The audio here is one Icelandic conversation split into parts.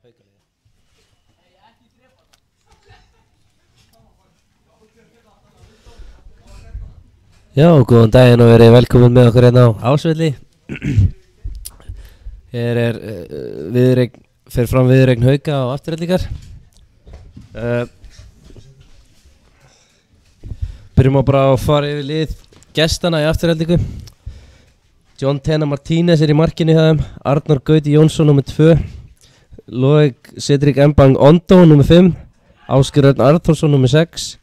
Haukaliði. Já, góðan daginn og verið velkomin með okkur hérna á Ásvelli. Hér fer fram viðureign Hauka og Aftureldingar. Byrjum á bara að fara yfir lið gestana í Aftureldingu. John Tena Martínez í markinu hjá þeim, Arnar Gauti Jónsson nr. 2, Loek Cedric Mbang Ondo nr. 5, Ásgeir Örn Arnþórsson nr. 6.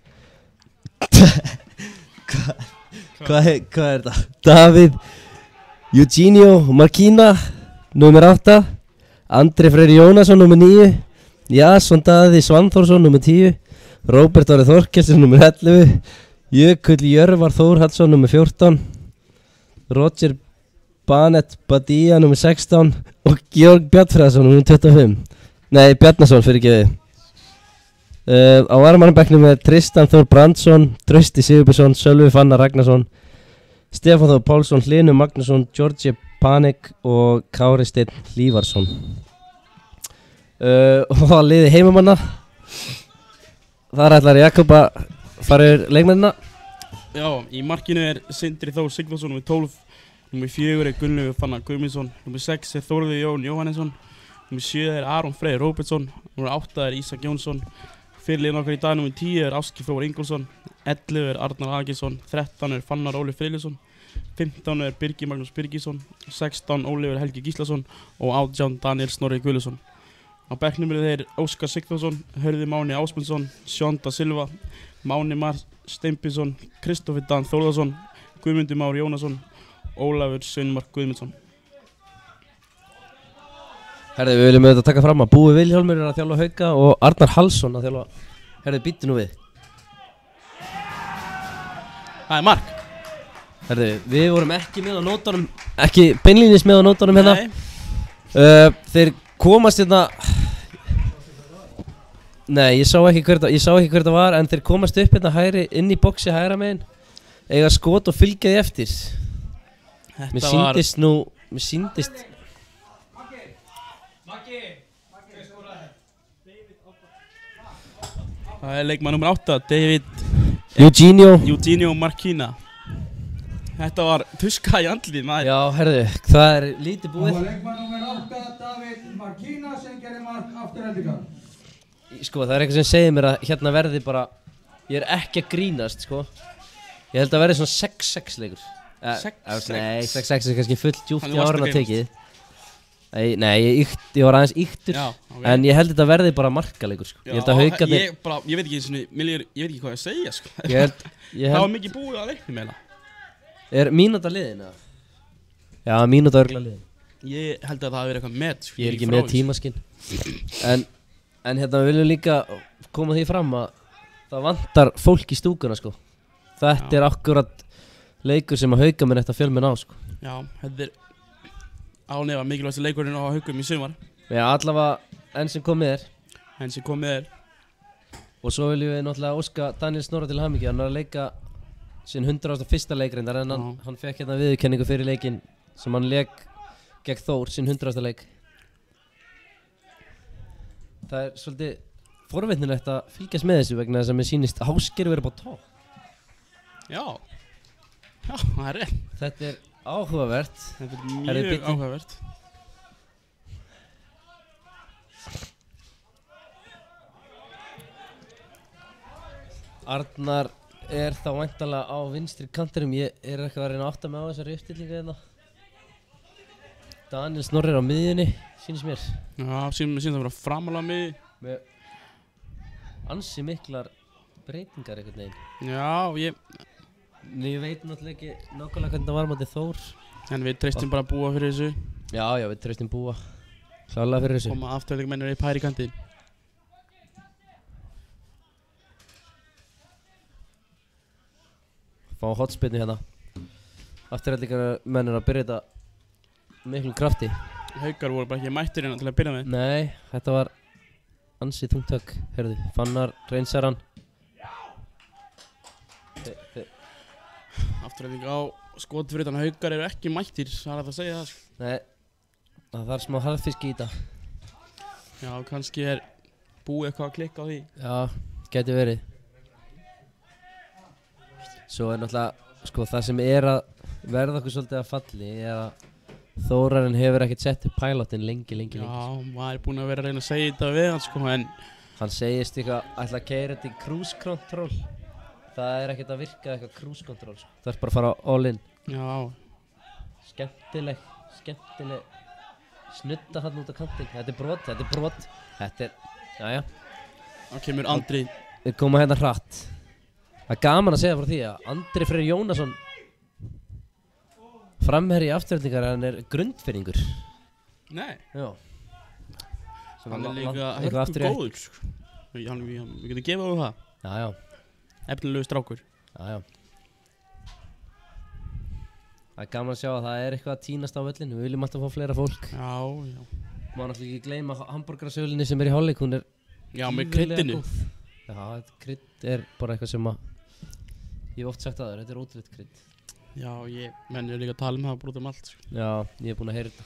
Hvað er þetta? David Eugenio Marquina nr. 8, Andri Freyr Jónasson nr. 9, Jason Daði Svanþórsson nr. 10, Róbert Orri Þorkelsson nr. 11, Jökull Jörvar Þórhallsson nr. 14, Roger Banet Badía nr. 16 og Georg Bjarnfreðarsson nr. 25. Nei, Bjarnason fyrir geði. Á varmannbekknum er Tristan Þór Brandsson, Trausti Sigurbjörnsson, Sölvi Fannar Ragnarsson, Stefán Þór Pálsson, Hlynur Magnússon, Georgi Panik og Kári Steinn Hlífarsson. Og að liði heimamanna. Þar ætlar Jakob að fara yfir leikmennina. Já, í markinu er Sindri Þór Sigvarsson nr. 12, nr. 4 er Gunnlaugur Fannar Guðmundsson, nr. 6 er Þórður Jón Jóhannesson, nr. 7 er Aron Freyr Róbertsson, nr. 8 er Ísak Jónsson, fyrirliðinn okkar í dag nr. 10 er Áskir Þór Ingólfsson, 11 er Arnar Aginsson, 13 er Fannar Óli Friðleifsson, 15 er Birgir Magnús Birgisson, 16 Ólífur Helgi Gíslason og 18 Daniel Snorri Guðlusson. Á bekknum eru þeir Óskar Sigþórsson, Hörði Máni Ásmundsson, Sjónda Silva, Máni Mar Steinbjörnsson, Kristófur Dan Þórðarsson, Guðmundur Már Jónasson, Ólafur Sveinmark Guðmundsson. Herði, við viljum auðvitað taka fram að Búi Vilhjálmur er að þjálfa Hauka og Arnar Hallsson að þjálfa. Herði, býttu nú við. Það er mark. Herði, við vorum ekki með á nótunum, ekki beinlínis með á nótunum hérna. Þeir komast hérna. Nei, ég sá ekki hver það var, en þeir komast upp hérna hægri inn í boxi hægra megin. Eiga skot og fylgja því eftir. Mér síndist Það er leikmaður nr. 8, David Eugenio Marquina. Þetta var tuska í andlitið, maður. Já, herðu, það er lítið búið. Það var leikmaður nr. 8, David Marquina sem gerir mark Aftureldingar. Sko, það er eitthvað sem segir mér að hérna verði bara, ég er ekki að grínast, sko. Ég held að verði svona 6-6 leikur. 6-6? Nei, 6-6 er kannski full djúpt í árin að tekið. Nei, ég var aðeins yktur, okay. En ég held að þetta verði bara markaleikur, sko. Ég held að Haukarnir... Ég veit ekki eins og ég veit ekki hvað ég segja, sko. Það var mikið búið að leiknum meina. Er mínúta liðin, eða? Já, mínúta örgla liðin. Ég held að það hafi verið eitthvað met, sko. Ég er ekki með tímaskinn. En hérna við viljum líka koma því fram að það vantar fólk í stúkuna, sko. Þetta er akkurat leikur sem að Haukamenn eftir að fjölmenn á, sko. Já, þetta er ánefa mikilvægast leikurinn á Haukum í sumar. Já, allavega enn sem komið er. Og svo viljum við náttúrulega óska Daniel Snorra til hamingju. Hann var að leika sinn 101. leikreindar en hann fekk hérna viðurkenningu fyrir leikinn sem hann leik gegn Þór, sinn 100. leik. Það er svolítið forvitnilegt að fylgjast með þessu vegna þess að mér sýnist Ásgeir verið á topp. Já, það er rétt. Þetta er áhugavert. Þetta er mjög áhugavert. Arnar er þá væntanlega á vinstri kantinum. Ég er eitthvað að reyna að átta mig á þessari uppstillingu hérna. Daniel Snorri er á miðjunni, sýnist mér. Já, sýnist að vera framalega á miðju. Með ansi miklar breytingar einhvern veginn. Já, ég veit náttúrulega ekki nákvæmlega hvernig það var mótið Þór. En við treystum bara að búa fyrir þessu. Já, við treystum búa klárlega fyrir þessu. Koma Aftureldingarmennir upp hægri kantinn. Fá hotspinnu hérna. Aftureldingarmennir að byrja þetta miklum krafti. Haukar voru bara ekki mættir hérna til að byrja með. Nei, þetta var ansi þungtök. Herðu, Fannar reynsar hann. Afturelding á skot fyrir þannig að Haukar eru ekki mættir, það er að segja það. Nei, það þarf smá harðfiski í þetta. Já, kannski búið eitthvað að klikka á því. Já, geti verið. Svo náttúrulega, sko, það sem að verða okkur svolítið að falli að Þórarinn hefur ekkert sett upp pilotinn lengi. Já, maður búinn að vera að reyna að segja þetta við hann, sko, en hann segist eitthvað ætla að keyra þetta í cruise control. Það ekkert að virka eitthvað cruise control, sko. Það bara að fara all in. Já. Skemmtileg snudda hann út á kantinn. Þetta er brot. Jæja. Það kemur Andri. Við komum hérna hratt. Það er gaman að segja frá því að Andri Freyr Jónasson framherji Aftureldingar, hann grundfirringur. Nei. Já. Hann líka hörku góður, sko. Við getum gefað á það. Já. Efnilegu strákur. Já. Það er gaman að sjá að það eitthvað að tínast á völlinu. Við viljum alltaf fá fleira fólk. Já. Má náttúrulega ekki gleyma hamborgarasöluninni sem í hálfleik, hún já, með kryddinu. Já, þetta krydd bara eitthvað sem ég hef oft sagt að þetta ótrúlegt krydd. Já, menn líka að tala það bara allt, sko. Já, ég búinn að heyra þetta.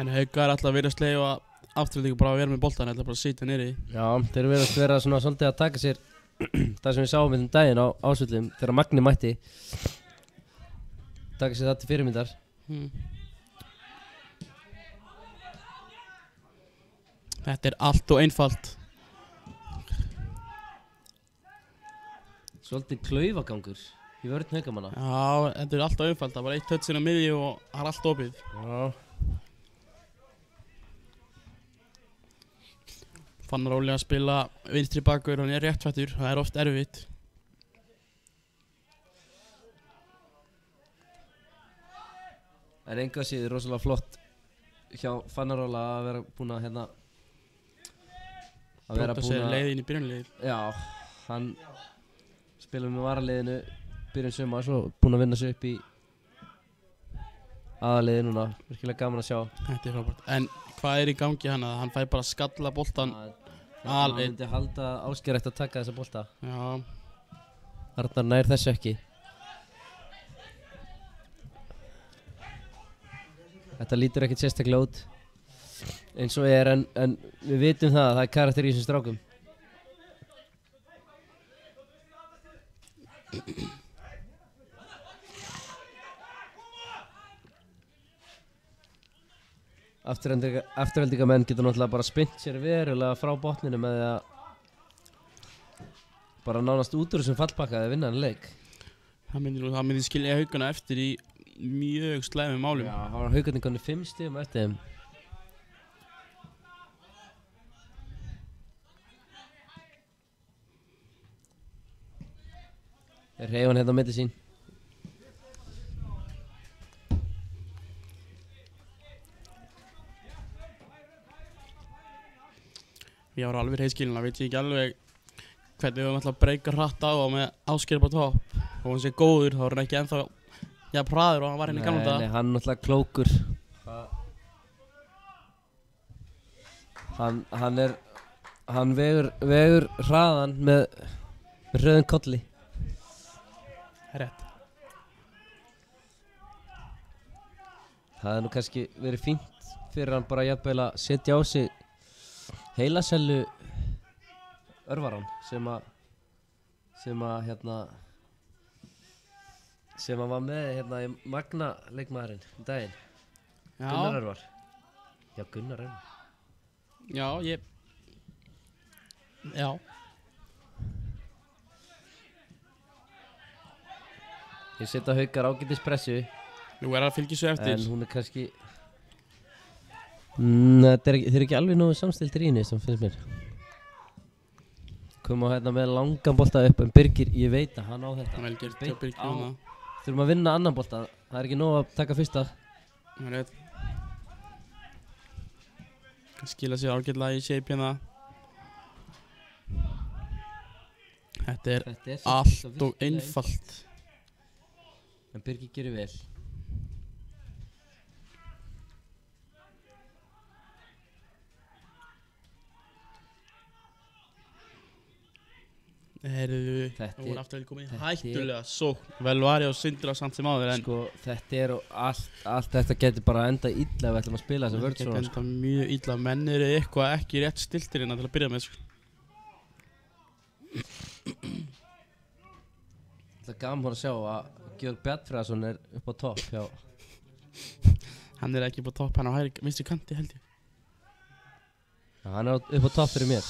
En Haukar alltaf verið að sleifa Aftureldingar bara að vera með boltan, alltaf bara að sitja niðri. Já, þeir verðast vera svona svolítið að taka sér það sem við sáum um daginn á ásvöllum þegar Magni mætti. Taka sér það til fyrirmyndar. Þetta allt og einfalt. Svolítið klaufagangur í vörn Haukamanna. Já, þetta allt og einfalt. Það var 1 touch inn á miðju og það allt opið. Já. Fannar Óli að spila vinstri bakur, hann réttfættur, það oft erfitt. En engu að síður rosalega flott hjá Fannar Óla að vera búinn að Bróta sér leið inn í byrjunarliðið. Já, hann spilaði með varaliðinu byrjun sumars og búinn að vinna sig upp í aðaliði núna. Virkilega gaman að sjá. Þetta frábært. En hvað í gangi hann? Hann fær bara að skalla boltan. Hann myndi halda Ásgeir ætti að taka þessa bolta. Já. Arnar nær þessu ekki. Þetta lítur ekkert sérstaklega út eins og en við vitum það að karakter í þessum strákum. Aftureldingamenn getur náttúrulega bara spint sér verulega frá botninu með því að bara nánast út úr þessum fallbakka að vinna hann leik. Það myndi skilja Haukana eftir í mjög slæmum málum. Já, það var Haukarnir komnir 5 stigum eftir þeim. Þeir hreyfa hann hérna á milli sín. Ég var alveg heiðskilinn, veit ég ekki alveg hvernig við höfum alltaf að breyka hratt á og með Ásgeir på topp. Og hann sé góður, þá er hann ekki ennþá hraður og hann var hérna í gamla daga. Nei, hann er náttúrulega klókur. Hann vegur hraðan með rauðum kolli. Rétt. Það nú kannski verið fínt fyrir hann bara jafnvel að setja á sig heilasellu örvaran sem var með í Magna leikmaðurinn daginn. Já. Gunnar Örvar. Já, Gunnar Örvar. Já, Já. Ég setja Haukar ágætis pressu. Nú að fylgja svo eftir. En hún kannski þeir ekki alveg nógu samstiltir í henni sem finnst mér. Komum á með langan bolta upp en Birgir, ég veit að hann á þetta. Vel gert hjá Birgir núna. Þurfum að vinna annan bolta. Það ekki nóg að taka fyrsta. Það rétt. Skila sér ágætlega í shape hérna. Þetta allt og einfalt. En Birgir gerir vel. Heyrðu. Það voru aftur komið þetta hættulega sókn. Vel var ég á Sindra samt sem áður en Sko, þetta er og allt þetta getur bara enda illa ef við ætlum að spila þessa vörð þetta svona, enda mjög illa. Menn eru eitthvað ekki rétt stiltir hérna til að byrja með sko. Það er gaman að sjá að Georg Bjarnfreðarsson er upp á topp hjá Hann er ekki upp á topp, hann á hægri vinstri kanti held ég. hann er upp á topp fyrir mér.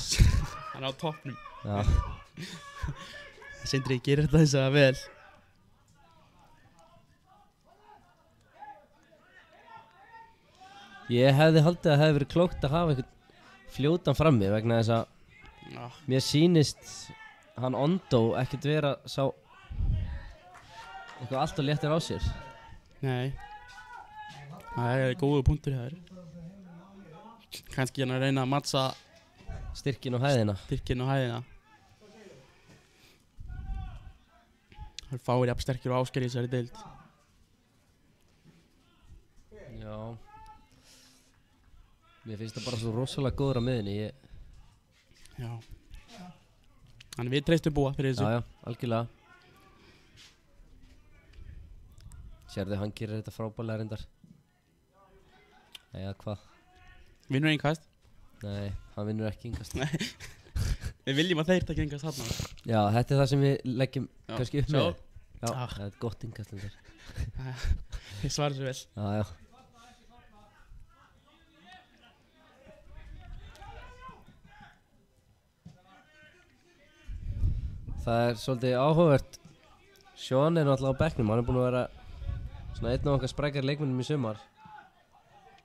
Hann er á toppnum. Já. Sindri gerir þetta þess að vel. Ég hefði haldið að það hefði verið klókt að hafa einhvern fljótan frammi vegna þess að Já, mér sýnist hann Ondo ekkert vera sá eitthvað allt og léttur á sér. nei. Það er góðu punktur hér. Kannski hann að reyna að matsa Styrkin og hæðina. styrkinn og hæðina. Það er fáir jafn sterkir og Ásgeir í þessari deild. Já. Mér finnst það bara svo rosalega góður á miðinni. Já. Þannig við treystum búa fyrir þessu. Já, algjörlega. Sérðu, hann gerir þetta frábærlega reyndar. Eða hvað? Vinnur innkast. Nei, hann vinnur ekki innkast. Við viljum að þeir taka innkast þarna. Já, þetta er það sem við leggjum Já, kannski upp sjá. með. Já, Ah. það er gott innkast reyndar. Ég svarar svo vel. Já. Það er svolítið áhugavert. Sean er náttúrulega á bekknum, hann er búinn að vera svona einn af okkar sprækari leikmennum í sumar.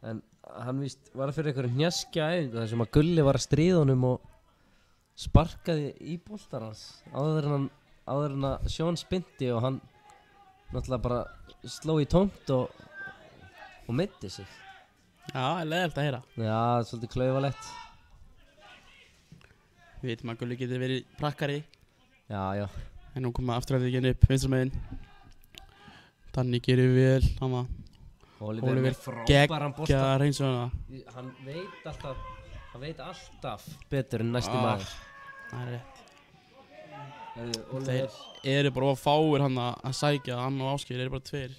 En hann víst var fyrir einhverjum hnjaskja æfingu þar sem að Gulli var að stríða honum og sparkaði í boltar hans áður en að Sean spynti og hann náttúrulega bara sló í tómt og meiddi sig. Já, það er leiðilegt að heyra. Já, það er svolítið klaufalegt. Við veitum að Gulli getur verið prakkari. Já. En nú koma afturhaldingin upp vinstra megin. Danni gerir vel, hann var Oliver geggja reynsuna. Hann veit alltaf betur en næsti maður. Það er rétt. Oliver, Þeir eru bara of fáir hann að sækja, hann og Ásgeir eru bara tveir.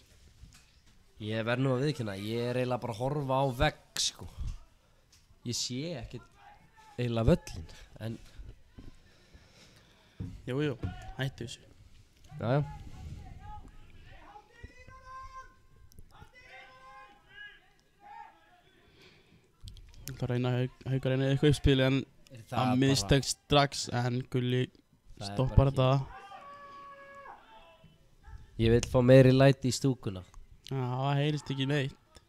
ég verð nú að viðkynna, ég er eiginlega bara að horfa á vegg sko. Ég sé ekkert eiginlega völlin, en Jú, hættu þessu. já. Það reyna Haukar reyna eitthvað uppspil en að mistökk strax en Gulli Það er stoppar bara þetta. Ég vil fá meiri læti í stúkuna. Já, það heyrist ekki neitt.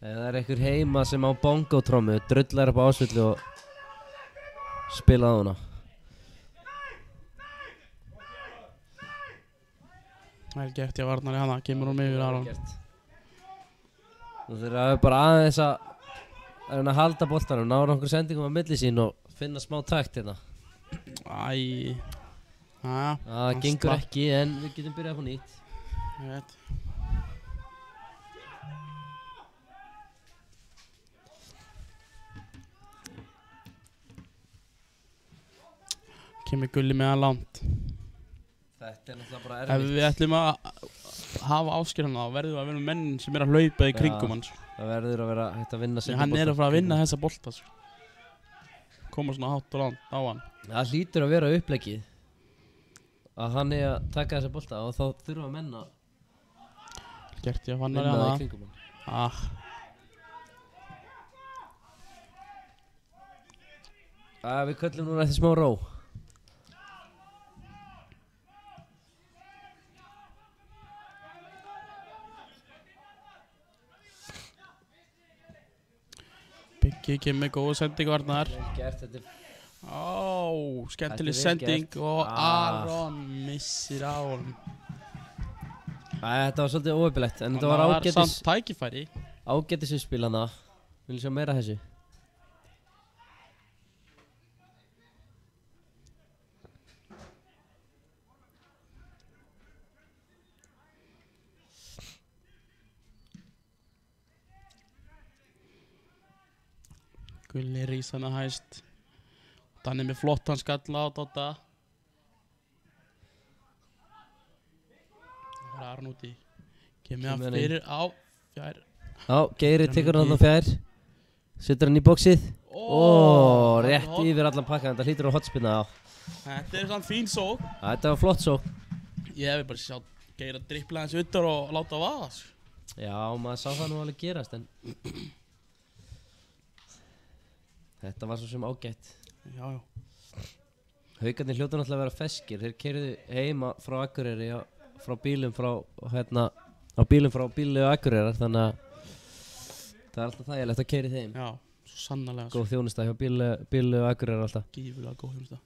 Ef það er einhver heima sem á bongotrommu, drullar upp á ásvöldu og spila á hana. Það er gert, ég varnar í hana, kemur hún með yfir Aron. Nú þurfa við bara aðeins að reyna að halda boltanum, ná nokkur sendingum á milli sín og finna smá takt hérna. Æ, Það gengur ekki en við getum byrjað på nýtt. Ég veit. Kemur Gulli með hann langt. Þetta er náttúrulega bara Ef erfitt. við ætlum að hafa Ásgeir hann þá verðum við að vera með menn sem er að hlaupa í kringum hans. Það verður að vera hægt að vinna seinni Hann er bolta. að fara að vinna þessa bolta sko. Koma svona hátt og langt á hann. Það hlýtur að vera uppleggið að hann er að taka þessa bolta og þá þurfa menn að Gert ég að fannar vinna það í hana. kringum hann. Við köllum núna eftir smá ró. Biggi kemur með góða sendingu varnar. Vel gert, þetta er Skemmtileg Þetta er vel sending gert. og Aron missir á honum. Þetta var svolítið óöfilegt en þetta var Samt ágætis tækifæri. uppspil hana. Viljum sjá meira af þessu. Gulli rís hana hæst. Danni með flottan skalla á Dotta. Aron úti. Kemur hann Kemur hann fyrir á fjær. Já, Geiri tekur hann Ekki. á fjær. Setur hann í bóksið. Rétt alveg yfir allan pakkan. Þetta hlýtur á hotspinna á. Þetta er svona fín sók. Þetta var flott sók. Ég hefði bara sjá Geir að drippla hans uttar og láta vaða. Já, maður sá það nú alveg gerast en þetta var svo sem ágætt. Já. Haukarnir hljóta náttúrulega að vera feskir. Þeir keyrðu heima frá Akureyri frá bílum frá bílu Akureyrar, þannig að það er alltaf þægilegt að keyra í þeim. Já, svo sannarlega. Góð þjónusta hjá bílu Akureyrar alltaf. Gífulega góð þjónusta.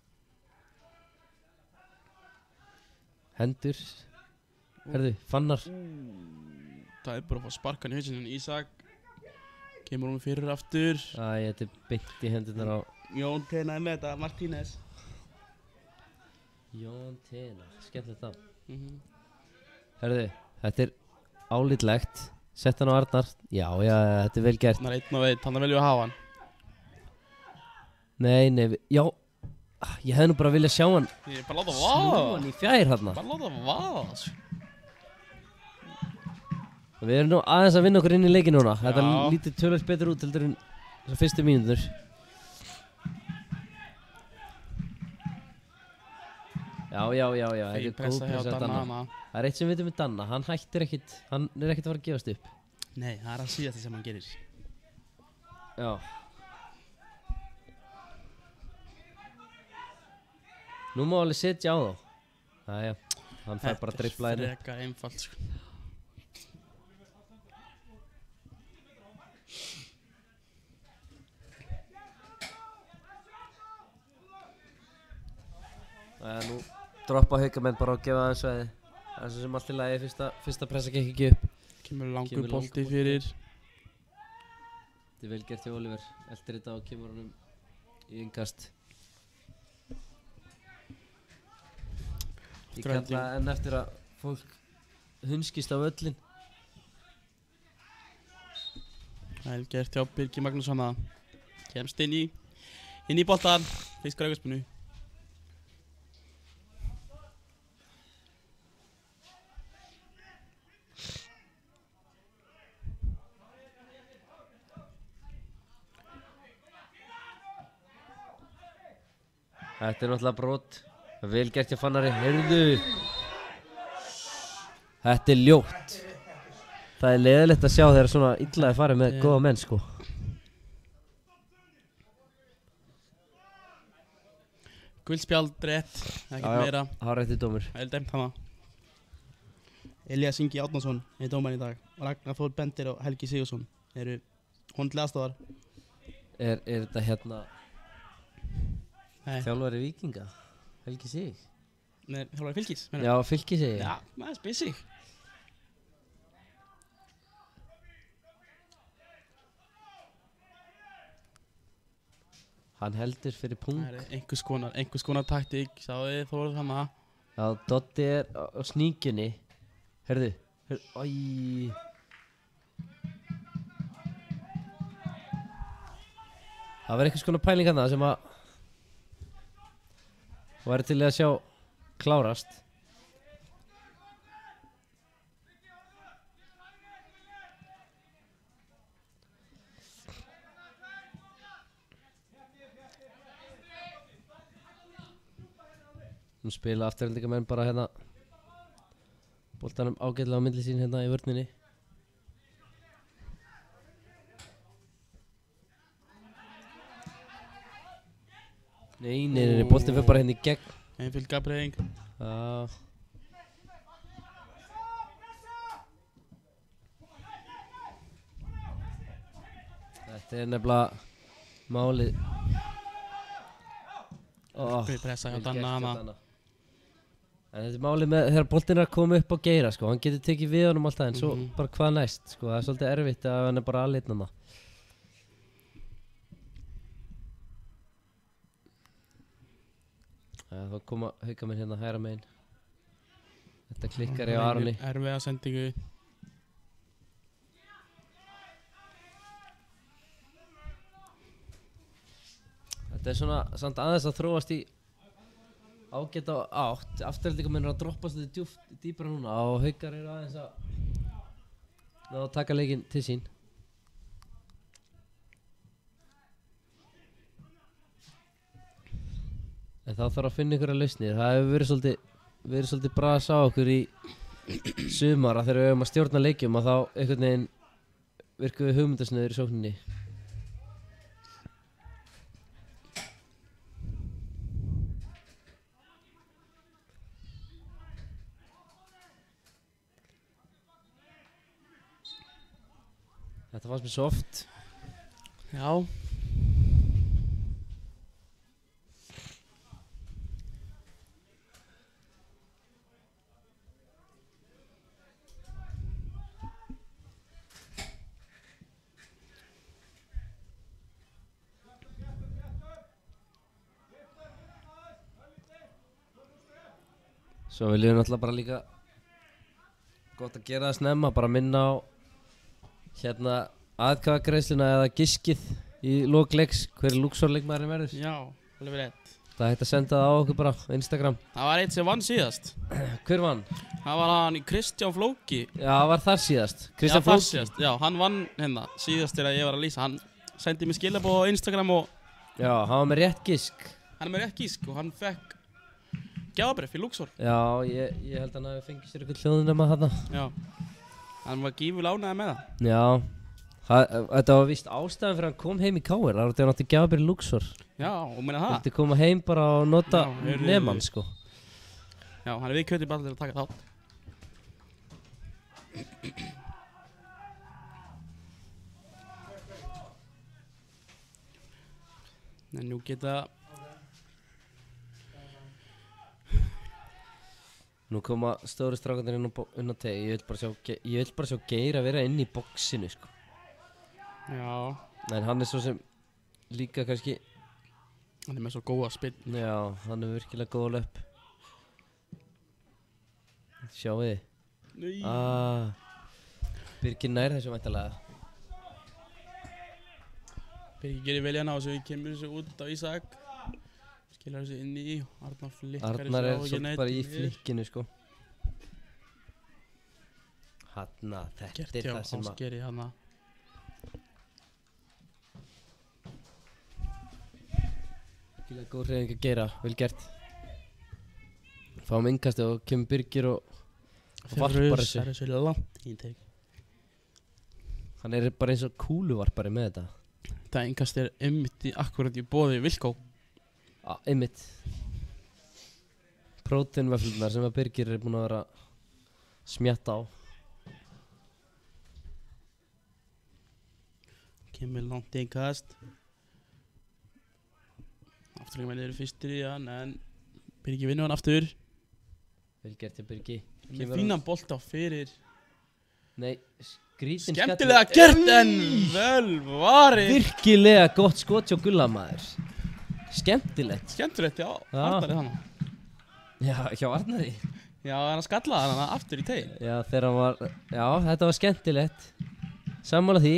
Hendur. Herðu, Fannar. Það er bara að fá sparkan í hausinn. Ísak kemur hún fyrir aftur. Æ, þetta er beint í hendurnar á Jón teinaði með þetta, Martínez. Jón Teinar, skemmtilegt það. Herðu, þetta er álítlegt. Sett hann á Arnar. Já, þetta er vel gert. hann er einn og veit, hann viljum hafa hann. Nei, já. Ég hefði nú bara viljað sjá hann Ég er bara láta snúa vaða. hann í fjær þarna. Bara láta vaða. Við erum nú aðeins að vinna okkur inn í leiki núna. Þetta Já. lítið tölvöld betur út heldur en þessar fyrstu mínútur. Já, þetta er Fín góð pressa hjá pressa Danna Danna. hana. Það er eitt sem við veitum með Danna, hann hættir ekkit, hann er ekkit að fara að gefast upp. Nei, það er að síðast sem hann gerir. Já. Nú má alveg setja á þá. Jæja, hann fær bara að dribbla henni. Þetta er frekar einfalt, sko. Nú droppa Haukamenn bara og gefa aðeins svæði. Það er svo sem allt í lagi, fyrsta pressa gekk ekki upp. Kemur langur Kemur langur bolti bolti. fyrir. Þetta er vel gert hjá Oliver, eldir þetta og kemur honum í innkast. Ég kalla enn eftir að fólk hunskist á völlin. Vel gert hjá Birgi Magnússon að kemst inn í boltan. Fyrst græðarspinu. Þetta er náttúrulega brot. Vel gert hjá Fannari, heyrðu. Þetta er ljótt. Það er leiðilegt að sjá þegar svona illa er farið með góða menn sko. Guldspjald rétt, ekkert meira. Það var réttið dómur. Það er dæmt hana. Elías Ingi Árnason er dómarinn í dag. Ragnar Þór Bendir og Helgi Sigursson eru honum aðstofar. Er þetta hérna Nei, þjálfari Víkinga? Helgi Sig? nei, þjálfari Fylkis. Já, Fylki Sig. Já, það er spesig. Hann heldur fyrir pung. Það er einhvers konar taktík, sáðu þið Þór hana. Já, Doddi er á sníkjunni. Heyrðu, æj. Það var einhvers konar pæling hana sem að væri til í að sjá klárast. Nú spila afturhendingamenn bara hérna boltanum ágætlega á milli sín hérna í vörninni. Nei, boltin fyrir bara hérna í gegn. Einfylg gabbreyðing. Já. Þetta er nefnilega málið. Við pressa hjá Danna hana. En þetta er málið með þegar boltin er að koma upp á Geira sko. Hann getur tekið við honum alltaf en svo bara hvað næst sko. Það er svolítið erfitt að hann er bara aðleitna hana. Þá koma Haukamenn hérna hægra megin. Þetta klikkar hjá Aroni. Erfiða sendingu. Þetta er svona samt aðeins að þróast í ágætt á átt. Afturhaldingar minnur að droppast þetta dýpra núna og Haukar eru aðeins að ná að taka leikinn til sín. En þá þarf að finna ykkur að lausnir. Það hefur verið svolítið bras á okkur í sumar að þegar við höfum að stjórna leikjum og þá einhvern veginn virkum við hugmyndasnöður í sókninni. Þetta fannst mér svo oft. Já. Svo viljum við náttúrulega bara líka gott að gera það snemma, bara minna á atkvæðagreiðsluna eða giskið í lok leiks hver Luxor leikmaðurinn verður. Já, alveg rétt. Það er hægt að senda það á okkur bara á Instagram. Það var eitt sem vann síðast. Hver vann? Það var hann Kristján Flóki. Já, það var þar síðast. Kristján Flóki. Flóki. Síðast. Já, hann vann hérna síðast þegar ég var að lýsa. Hann sendi mér skilaboð á Instagram og já, hann var með rétt gisk. Hann er með rétt gisk og hann fekk gjafabréf í Luxor. Já, ég held að hann hafi fengið sér eitthvað hljóðunema þarna. Já. Hann var gífulega ánægður með það. Já. Þetta var víst ástæðan fyrir að hann kom heim í KR. Það var þetta náttúrulega gjafabréf í Luxor. Já, og meina það. Þetta koma heim bara og nota nemann, sko. Já, hann er við kjötið bara til að taka þátt. En nú geta... Nú koma stóri strákarnir inn á teg. Ég vil bara sjá Geir að vera inn í boxinu, sko. Já. En hann er svo sem líka kannski... Hann er með svo góða spinn. Já, hann er virkilega góð löp. Sjáu þið. Nei. Birgir nær þessu væntanlega. Birgir gerir vel hérna og svo kemur þessu út á Ísak. Skilar þessu inn í Arnar flikkar þessu á. Arnar er svolítið bara í flikkinu, sko. Hanna, þetta er það sem að... Ásgeiri hanna. Virkilega góð hreyfing að gera, vel gert. Fáum innkasti og kemur Birgir og varpar þessu. Það er þessu langt í teg. Hann er bara eins og kúluvarpari með þetta. Það innkast er einmitt í akkurat í boði Vilkó. Einmitt. Próteinvöflunar sem að Birgir er búinn að vera smjatta á. Kemur langt innkast. Afturleikmenn eru fyrstir í hann en Birgir vinnur hann aftur. Vel gert hjá Birgi. Með fínan bolta fyrir. Nei, skrítin skemmtilega gert en vel varið. Virkilega gott skot hjá Gulla maður. Skemmtilegt. Skemmtilegt, já. Arnari þannig. Já, hjá Arnari. Já, hann skallaði hann aftur í tegin. Já, þegar hann var, já, þetta var skemmtilegt. Sammála því.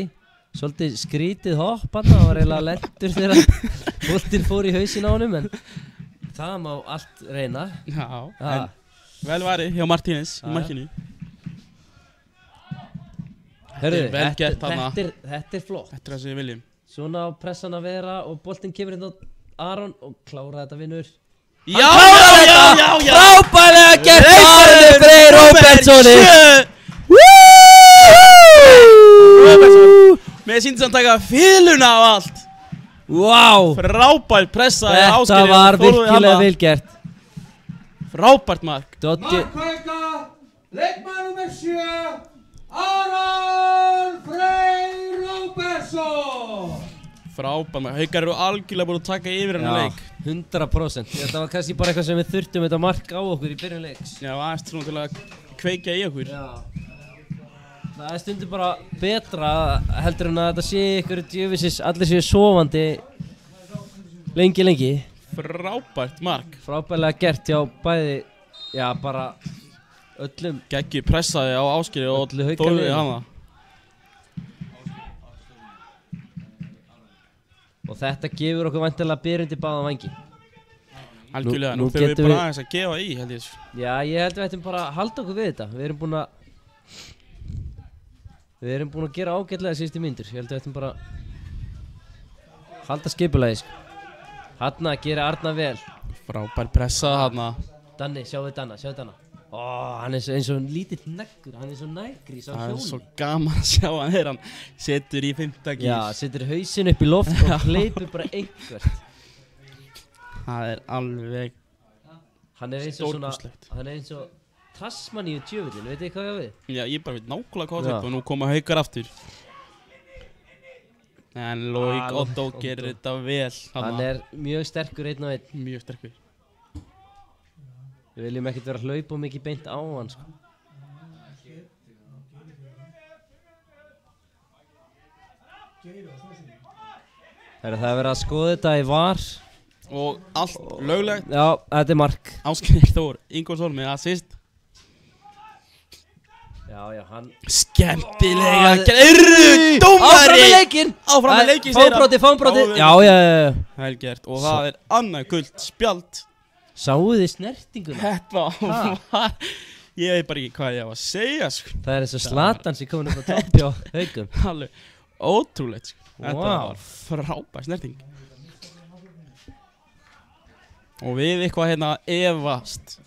Svolítið skrítið hopp hann, það var eiginlega lentur þegar boltinn fór í hausinn á honum, en það má allt reyna. Já, en vel varið hjá Martínez í markinu. Hörru, þetta er flott. Þetta er það sem við viljum. Svona á pressan að vera og boltinn kemur inn á Aron og klára þetta vinnur. Já! Frábærlega gert Aron Freyr Róbertssoni. Með sýnsamtaka fyluna á allt. Vá! Frábært pressa. Þetta var virkilega vel gert. Frábært mark. Markhauka, leikmaður númer 7, Aron Freyr Róbertsson. Frábært mark. Haukar eru algjörlega búin að taka yfir hennar leik. 100%. Þetta var kannski bara eitthvað sem við þurftum þetta mark á okkur í byrjun leiks. Já, aðeins svona til að kveikja í okkur. Já. Það er stundum bara betra heldur en að þetta sé ykkur djöfisins, allir séu sofandi lengi. Frábært mark. Frábærlega gert hjá bæði, já bara öllum. Geggi pressaði á Ásgeiri og þóliði hana. Og þetta gefur okkur væntanlega byrjundi báðan vængi. Algjörlega, Nú nú þurfum við getum bara við- aðeins að gefa í, held ég. Já, ég held við ættum bara að halda okkur við þetta. Við erum búin að gera ágætlega síðustu mínútur. Ég held við ættum bara halda skipulagi, sko. Hanna gera Arna vel. Frábær pressa þarna. Danni, sjáðu Danna. Hann er eins og lítill neggur. Hann er svo nægrís á Það er hjónu. svo gaman að sjá hann þegar hann setur í 5. gír. Já, setur hausinn upp í loft og hleypur bara einhvert. Það er alveg Hann er eins og svona, stórkostlegt. hann er eins og Tasmaníu djöfullinn, veit þið hvað ég á við? Já, ég bara veit nákvæmlega hvað Já. þetta og nú koma Haukar aftur. En Loic Ah, Otto Otto. gerir þetta vel. Hann er mjög sterkur einn og einn. mjög sterkur. Við viljum ekkert vera að hlaupa og mikið beint á hann, sko. Það er verið að skoða þetta í VAR. Og allt löglegt. Já, þetta er mark. Ásgeir Þór Ingólfsson með assist. Já, hann... Skemmtilega gerðu dómari. Áfram með leikinn! Áfram með leikinn, segir hann. Fámbrótið. Já. Vel gert og það er annað gult spjald. Sáu þið snertinguna? Þetta var... Ég veit bara ekki hvað ég á að segja, sko. Það er eins og Zlatan sem komin upp á toppi á Haukum. Alveg ótrúlegt, sko. Þetta Vá. var frábær snerting. Og við eitthvað hérna efast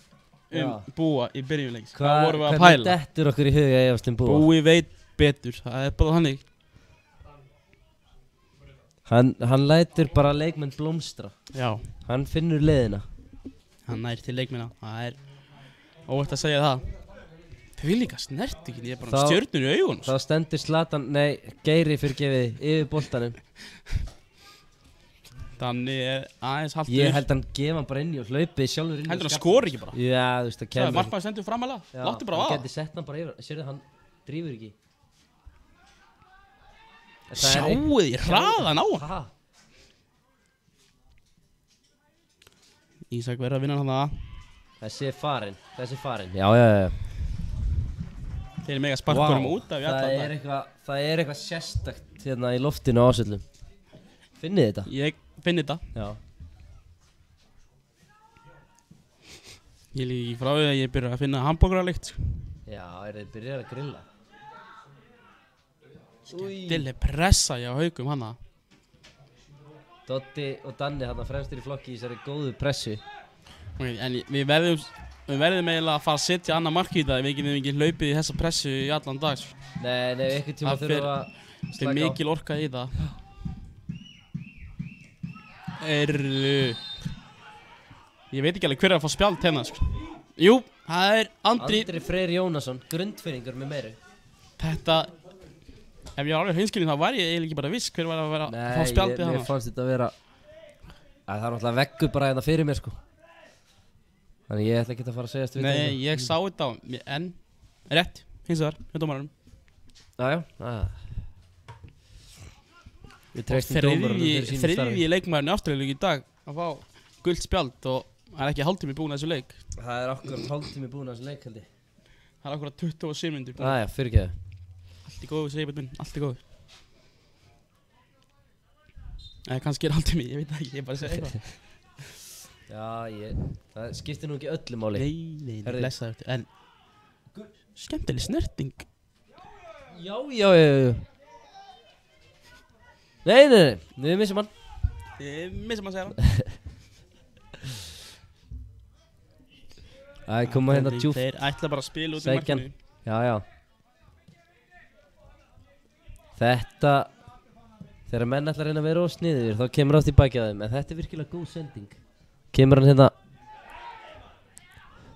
Já. Búa í byrjunleiks. Hvað Hvað vorum við að hvernig pæla? dettur okkur í huga efast Búa? Búi veit betur, það er bara þannig. Hann lætur bara leikmenn blómstra. Já, Hann finnur leiðina. hann nær til leikminna. Það er óvægt að segja það. Þau vil líka snertingin, ég er bara Þá- stjörnur í augun. Þá stendur Zlatan, nei, Geiri fyrirgefið yfir boltanum. Þannig er aðeins haltur. Ég held hann gefa hann bara inn í og hlaupið sjálfur inn í. Heldur hann skori ekki bara? Já, þú veist, það Það er kemur. markmaður stendur framalega. Láttu bara á Hann það. geti sett hann bara yfir. Sérðu, hann drífur ekki. Sjáu því, hraðan á hann. Ha? Ísak verður að vinna hann það. Þessi er farinn. Já. Þeir eru mega sparkunum út af í það allan er dag. eitthvað sérstakt hérna í loftinu á ásöldum. Finnið þetta? Ég finn þetta. Já. Ég líki frá því að ég byrja að finna hambúrgarlykt. Já, þið byrjar að grilla. Skemmtileg pressa hjá Haukum hana. Dotti og Danni hann fremstir í flokki í þessari góðu pressu. En við verðum eiginlega að fara að setja annað mark í það. Við getum ekki hlaupið í þessa pressu í allan dag. Nei, einhvern tíma Það þurfum við að Það er slaka á. mikil orka í það. Ég veit ekki alveg hver er að fá spjald hérna, sko. Jú, það er Andri. Andri Freyr Jónasson, grundfyrringur með meiru. Þetta, ef ég var alveg hreinskilinn þá var ég eiginlega ekki bara viss hver var að vera að fá spjaldið mér hana. fannst þetta að vera Það er náttúrulega veggur bara hérna fyrir mér, sko. Þannig ég ætla ekki að fara að segjast við Nei, ég sá þetta en rétt, hins vegar, með dómaranum. Jájá. Við treystum dómarunum fyrir sínum starfi. Þriðji leikmaðurinn í Ástralíu í dag að fá gult spjald og það er ekki hálftími búin að þessu leik. Það er okkur hálftími búin að þessu leik, held ég. Það er akkurat 27 mínútur búin. Jæja, fyrirgeðu. Allt í góðu, segir Björn minn, allt í góðu. Eða kannski er hálftími, ég veit það ekki, ég bara segi eitthvað. Já, það skiptir nú ekki öllu máli. Nei, Herðu. blessaður eftir, en skemmtileg snerting. Já. Nei, við missum hann. Ég missum að segja það. Það koma hérna djúpt. Þeir ætla bara að spila út í Sækjan. markinu. Já. Þetta, þegar menn ætla að reyna að vera ósniður, þá kemur átt í baki að þeim. En þetta er virkilega góð sending. Kemur hann hérna.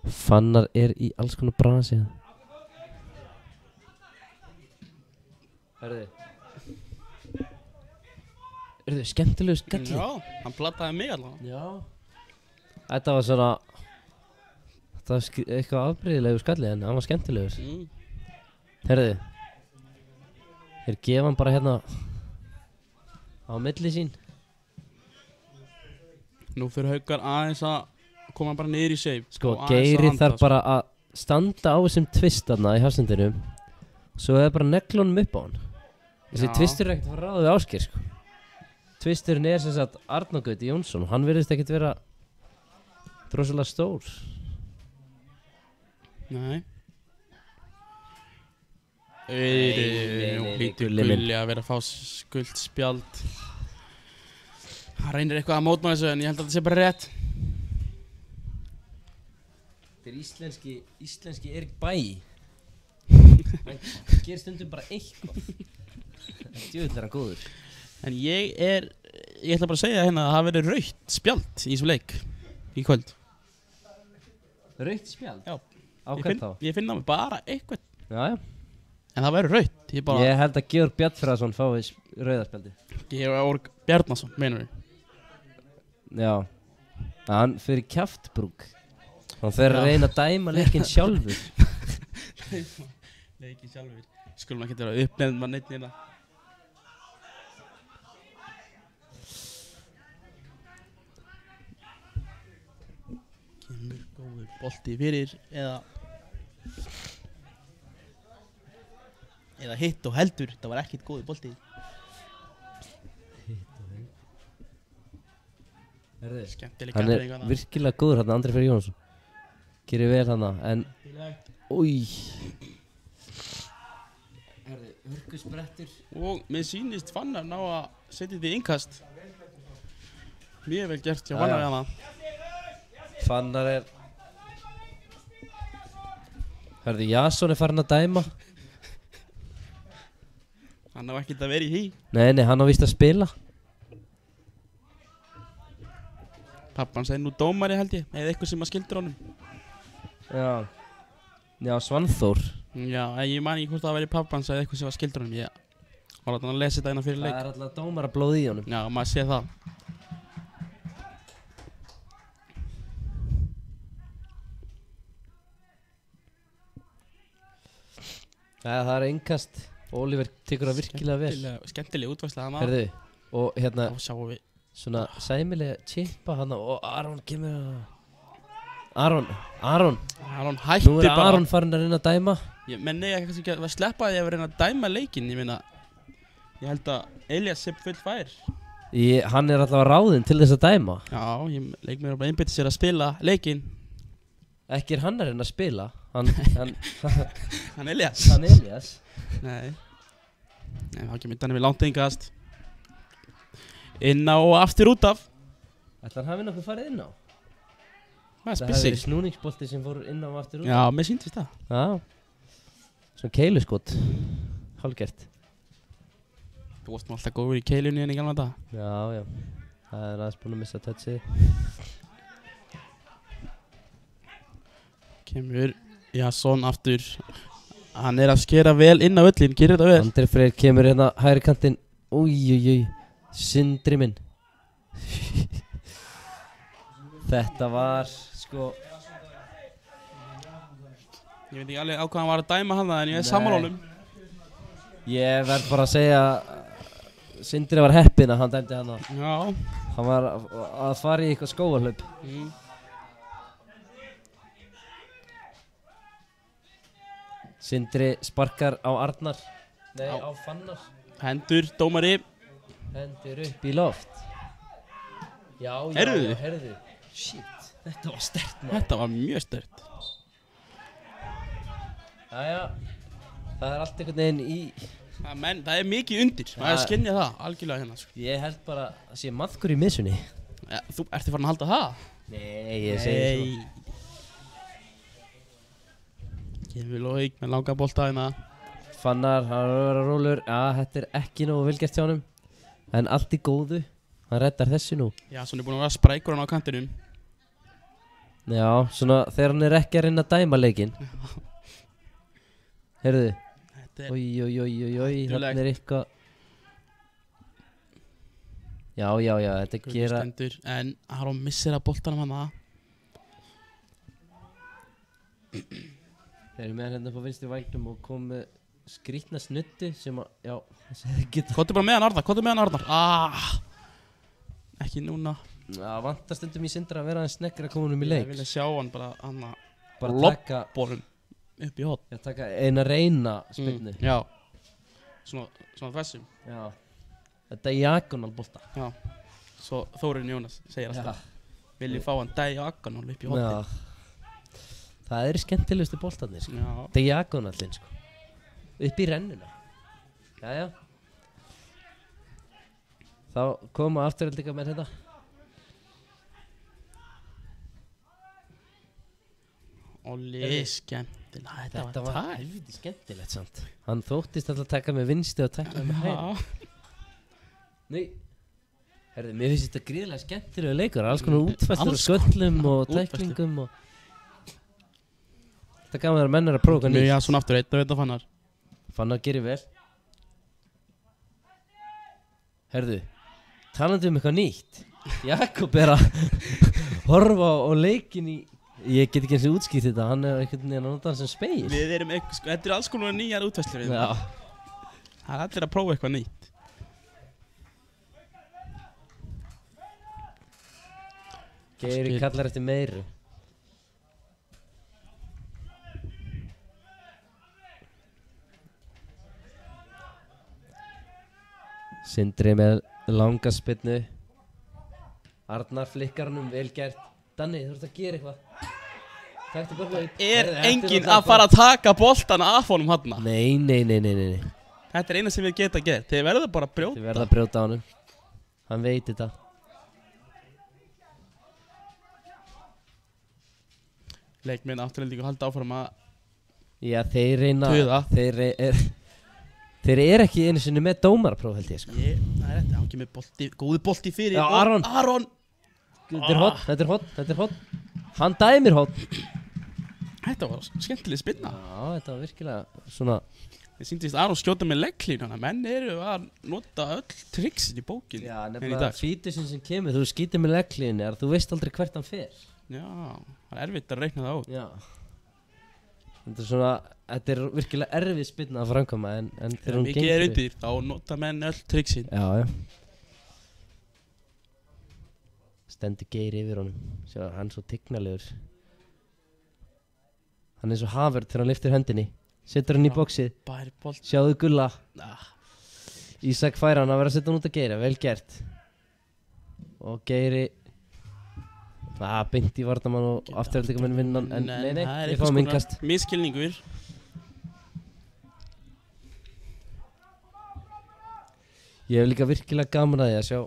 Fannar er í alls konar brasi. Hörðu, skemmtilegu skalli. Já, hann plattaði mig allavega. Já. Þetta var svona, þetta var eitthvað afbrýðilegu skalli en hann var skemmtilegur. Herðu, þeir gefa hann bara hérna á milli sín. Nú fyrir Haukar aðeins að koma bara niður í save. Sko, og aðeins að Geiri anda, þarf bara að standa á þessum tvist þarna í hafsendinum. Svo er bara neglunum upp á hann. Þessi Já. tvistur er ekkert að fara ráða við Ásgeir, sko. Tvisturinn er sem sagt Arnar Gauti Jónsson og hann virðist ekkert vera Drossalega stór. Nei. Nei, Hlýtur Gulli minn. Gulli að vera að fá gult spjald. Hann reynir eitthvað að mótma þessu en ég held að þetta sé bara rétt. Þetta er íslenski Erik Bæ. Hann gerir stundum bara eitthvað. Djöfull er hann góður. En ég ætla bara að segja hérna að það hafi verið rautt spjald í þessum leik í kvöld. Rautt spjald? Já. Á hvern þá? Ég finn á mig bara eitthvað. Já. En það verður rautt. Ég held að Georg Bjarnfreðarsson fái rauðarspjaldi. Georg Bjarnason, meinur við? Já. Hann fyrir kjaftbrúk. Hann fer að reyna að dæma leikinn sjálfur. Leikinn sjálfur. Skulum ekki vera að uppnefna neitt hérna. Kemur góður bolti fyrir eða hitt og heldur. Það var ekkert góður bolti. Skemmtileg Hann er virkilega góður hann, Andri Freyr Jónsson. Gerir vel hann, en új. Hörkusprettur. Og mér sýnist Fannar ná að setja þetta í innkast. Mjög vel gert hjá Fannar hana. Fannar er Jason er farin að dæma. Hann á ekkert að vera í því. Nei, hann á víst að spila. Pappan segir nú dómari held ég, eða eitthvað sem að skildur honum. Já, Svanþór. Já, ég man ekki hvort það að vera pappan segir eitthvað sem að skildur honum. Ég var að lesa þetta innan fyrir leik. Það er alltaf dómara blóð í honum. Já, maður sé það. Það er innkast. Oliver tekur það virkilega vel. Skemmtileg útvæsla hana. Herðu, og hérna þá sjáum við svona sæmilega chippa hana og Aron kemur að Aron hætti Nú er Aron farin að reyna að dæma. Menni ég kannski ekki að sleppa því að reyna að dæma leikinn. Ég meina, ég held að Elias sé full fær. Hann er alltaf ráðinn til þess að dæma. Já, leikmenn er bara einbytta sér að spila leikinn. Ekki er hann að reyna að spila. Hann Elias. Nei, þá kemur Danni við langt engast. Inn á og aftur út af. Ætlar hann hafi nokkuð farið inn á? Það hefði verið snúningsbolti sem fór inn á og aftur út af. Já, mér sýndist það. Já. Svona keiluskot. Hálfgert. Þú varst nú alltaf góður í keilunni en í gamla dag. Já. Það er aðeins búin að missa touchið. Kemur Jason aftur. Hann er að skera vel inn á völlin, gerir þetta vel. Andri Freyr kemur hérna hægri kantinn. Új. Sindri minn. Þetta var sko. Ég veit ekki alveg á hvað hann var að dæma hann en ég er sammála honum. Ég verð bara að segja Sindri var heppinn að hann dæmdi hann. Já. Hann var að fara í eitthvað skógarhlaup. Sindri sparkar á Arnar. Nei, á Fannar. Hendur, dómari. Hendur upp í loft. Já, herðu. Shit, þetta var sterkt maður. Þetta var mjög sterkt. Jæja, það er allt einhvern veginn í. Það er mikið undir, maður skynja það, algjörlega hérna sko. Ég held bara að sé maðkur í missunni. Ja, þú ertu farin að halda það? Nei, ég segi svo. Kemur Lóik með langa bolta hérna. Fannar, hann er að vera rólur. Já, þetta er ekki nógu velgert hjá honum. En allt í góðu. Hann reddar þessu nú. Já, svona er búin að vera sprækur hann á kantinum. Já, svona þegar hann er ekki að reyna að dæma leikinn. Heyrðu. Oj, hérna er eitthvað. Já, þetta gera. En Aron missir að boltanum hann að. Þeir eru með hérna på vinstri vægnum og kom með skrítna snutti sem að, já, þessi hefði geta. Kottu bara með hann Arnar, Ekki núna. Já, vantar stundum í Sindra að vera aðeins sneggri að koma honum í leik. Ég vilja sjá hann bara lobbólum upp í hot. Ég taka eina reyna spilnu. Já, svona þessum. Já, þetta er diagonal bolta. Já, svo Þórinn Jónas segir alltaf. Viljið fá hann diagonal upp í hotni. Það eru skemmtilegustu boltarnir sko. Já. Diagonalinn sko. Upp í rennuna. Jæja. Þá koma afturöldingar með þetta. Olli, skemmtilega. Þetta var helviti skemmtilegt samt. Hann þóttist alltaf að taka með vinstri og taka með hægri. Nei. Herðu, mér finnst þetta gríðlega skemmtilega leikur. Alls konar útfæstur og sköllum og tæklingum og... Þetta gaman þegar menn að prófa eitthvað nýtt. Já, svona aftur eitt og þetta Fannar. Fannar gerir vel. Herðu, talandi eitthvað nýtt. Jakob að horfa á leikinn í... Ég get ekki eins og útskýrt þetta, hann einhvern veginn að nota hann sem speil. Við erum eitthvað, sko, þetta alls konar nýjar útfæslur. Já. Það allir að prófa eitthvað nýtt. Geiri kallar eftir meiru. Sindri með langa spyrnu. Arnar flikkar hann vel gert. Danni, þú ert að gera eitthvað. Enginn að fara að taka boltan af honum hann? Nei. Þetta eina sem við geta gert. Þið verður bara að brjóta. Þið verður að brjóta á honum. Hann veit þetta. Leikmenn afturöldingu halda áfram að... Já, þeir reyna... Tuða. Þeir ekki einu sinni með dómarapróf held ég sko. Það er þetta, ekki með bolti, góði bolti fyrir. Já, Aron. Þetta er hot. Hann dæmir hot. Þetta var skemmtileg spinna. Já, þetta var virkilega svona... Þið sýndist Aron skjóta með legglínuna. Menn eru að nota öll triksin í bókinu. Já, nefnilega fítusinn sem kemur, þú skýtir með legglínu, þú veist aldrei hvert hann fer. Já, það er erfitt að reikna það út. Já. Þetta er virkilega erfið spinna að framkvæma en þegar hún gengur... Mikið er undir, þá nota menn öll triksin. Já. Stendur Geir yfir honum. Sjá, hann er svo tignalegur. Hann er svo haförð þegar hann lyftir höndinni. Setur hann í bóksið. Sjáðu Gulla. Ísak fær hann að vera að setja hann út að Geira. Vel gert. Og Geiri... beint í varnamann og afturöldingarmenn vinnan. En nei, við fáum innkast. Miskilningur. Ég hef líka virkilega gaman að því að sjá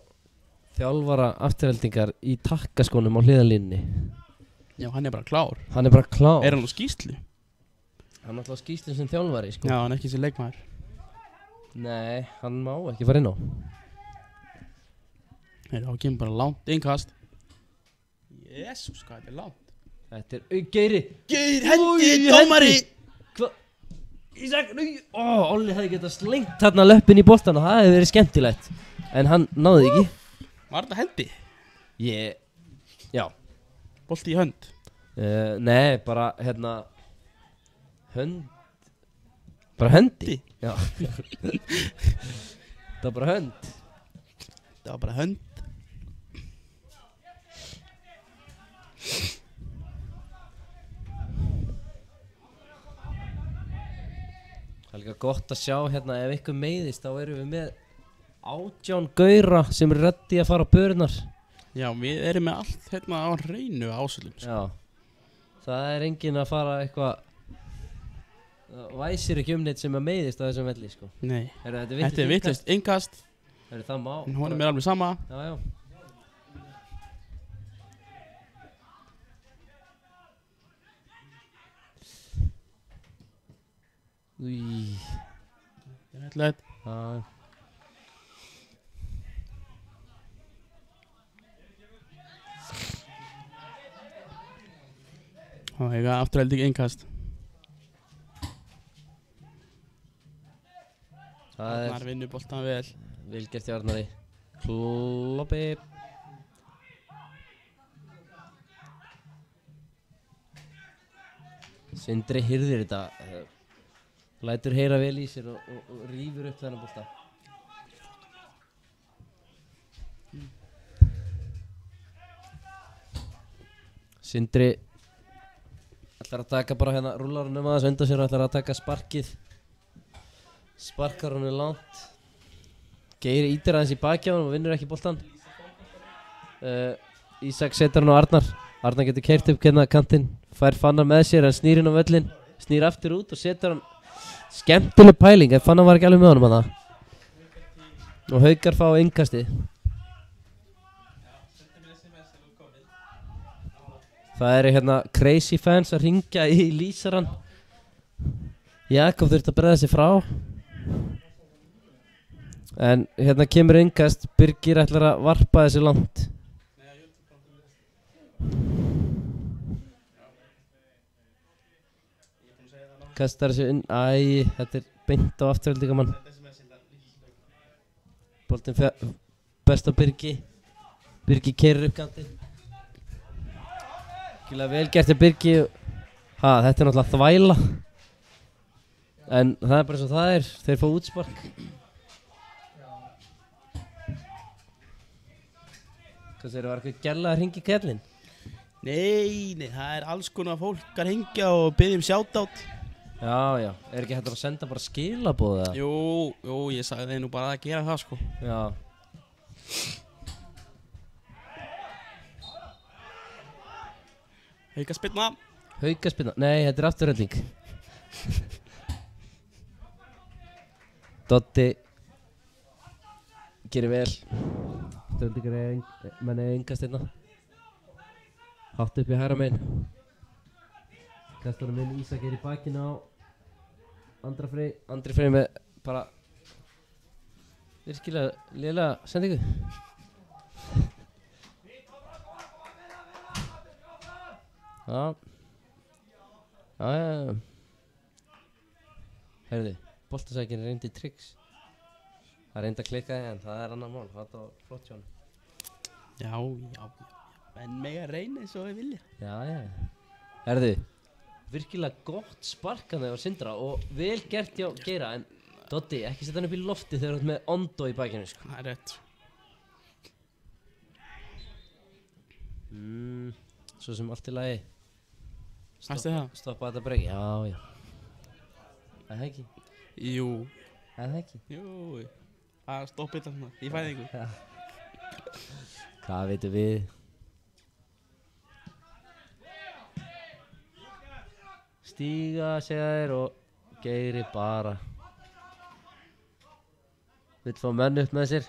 þjálfara afturöldingar í takkaskónum á hliðarlínunni. Já, hann er bara klár. Er hann á skýrslu? Hann er alltaf á skýrslu sem þjálfari, sko. Já, hann er ekki sem leikmaður. Nei, hann má ekki fara inn á. Þá kemur bara langt innkast. Jesús, hvað þetta er langt. Þetta er Geiri. Geir, hendi, dómari. Hvað? Ísak, Olli hefði getað slengt þarna löppin í boltan og það hefði verið skemmtilegt. En hann náði ekki. Var þetta hendi? Já. Bolti í hönd? Nei, bara hönd. Bara höndi? Já. Það var bara hönd. Það var bara hönd. Það er líka gott að sjá ef ykkur meiðist þá erum við með 18 gaura sem eru reddi að fara á börurnar. Já, við erum með allt á hreinu ásöldum. Já. Það er enginn að fara eitthvað væsir ekki neitt sem að meiðist á þessum velli, sko. Nei. Þetta er vitlaust innkast. Það má. En honum er alveg sama. Já. Új. Það er ætlaðið. Já. Og ég gaf afturölding innkast. Arnar vinnur boltan vel. Vel gert í Arnari. Kloppi. Sindri hirðir þetta. Lætur heyra vel í sér og rífur upp þennan bolta. Sindri ætlar að taka bara rúlar hann aðeins undan sér og ætlar að taka sparkið. Sparkar hann langt. Geir ítir aðeins í baki á hann og vinnur ekki boltan. Ísak setur hann á Arnar. Arnar getur keyrt upp hérna kantinn, fær Fannar með sér, hann snýr inn á völlinn, snýr aftur út og setur hann. Skemmtileg pæling, en Fannar var ekki alveg með honum hana. Og Haukar fá innkastið. Það eru hérna crazy fans að ringja í lýsarann. Jakob þurfti að bregða sig frá. En hérna kemur innkast, Birgir ætlar að varpa þessi langt. Kastar þessu inn, þetta er beint á afturhaldingamann. Boltinn best á Birgi. Birgi keyrir upp kantinn. Gílega vel gert til Birgi. Þetta er náttúrulega þvæla. En það er bara eins og það er, þeir fá útspark. Hvað segir, var eitthvað gæla að hringja í kallinn? Nei, það er alls konar fólk að hringja og biðja shoutout. Já, er ekki hægt að senda bara skilaboð eða? Jú, ég sagði þeir nú bara að gera það sko. Já. Haukaspyrna. Haukaspyrna, nei, þetta er afturhalding. Dotti gerir vel. Afturhaldingar menn engast hérna. Hátt upp í hægra megin. Kastar minn Ísak í bakinu á Andri Frey með bara virkilega lélega sendingu. Já. Heyrðu, boltasækinn reyndi tricks. Það reyndi að klikka en það er annar mál. Það var flott hjá hann. Já. En mega reyna eins og við vilja. Já. Heyrðu, virkilega gott sparkan þegar Sindra og vel gert hjá Geira en Doddi, ekki setja hann upp í lofti þegar þú ert með Ondo í bakinu sko. Það er rétt. Svo sem allt í lagi. Hæstu það? Stoppa þetta breyki, já. Það ekki? Jú. Það ekki? Jú. Það stoppið þetta svona, í fæðingu. Hvað veitum við? Stíga, segja þér og Geiri bara vill fá menn upp með sér.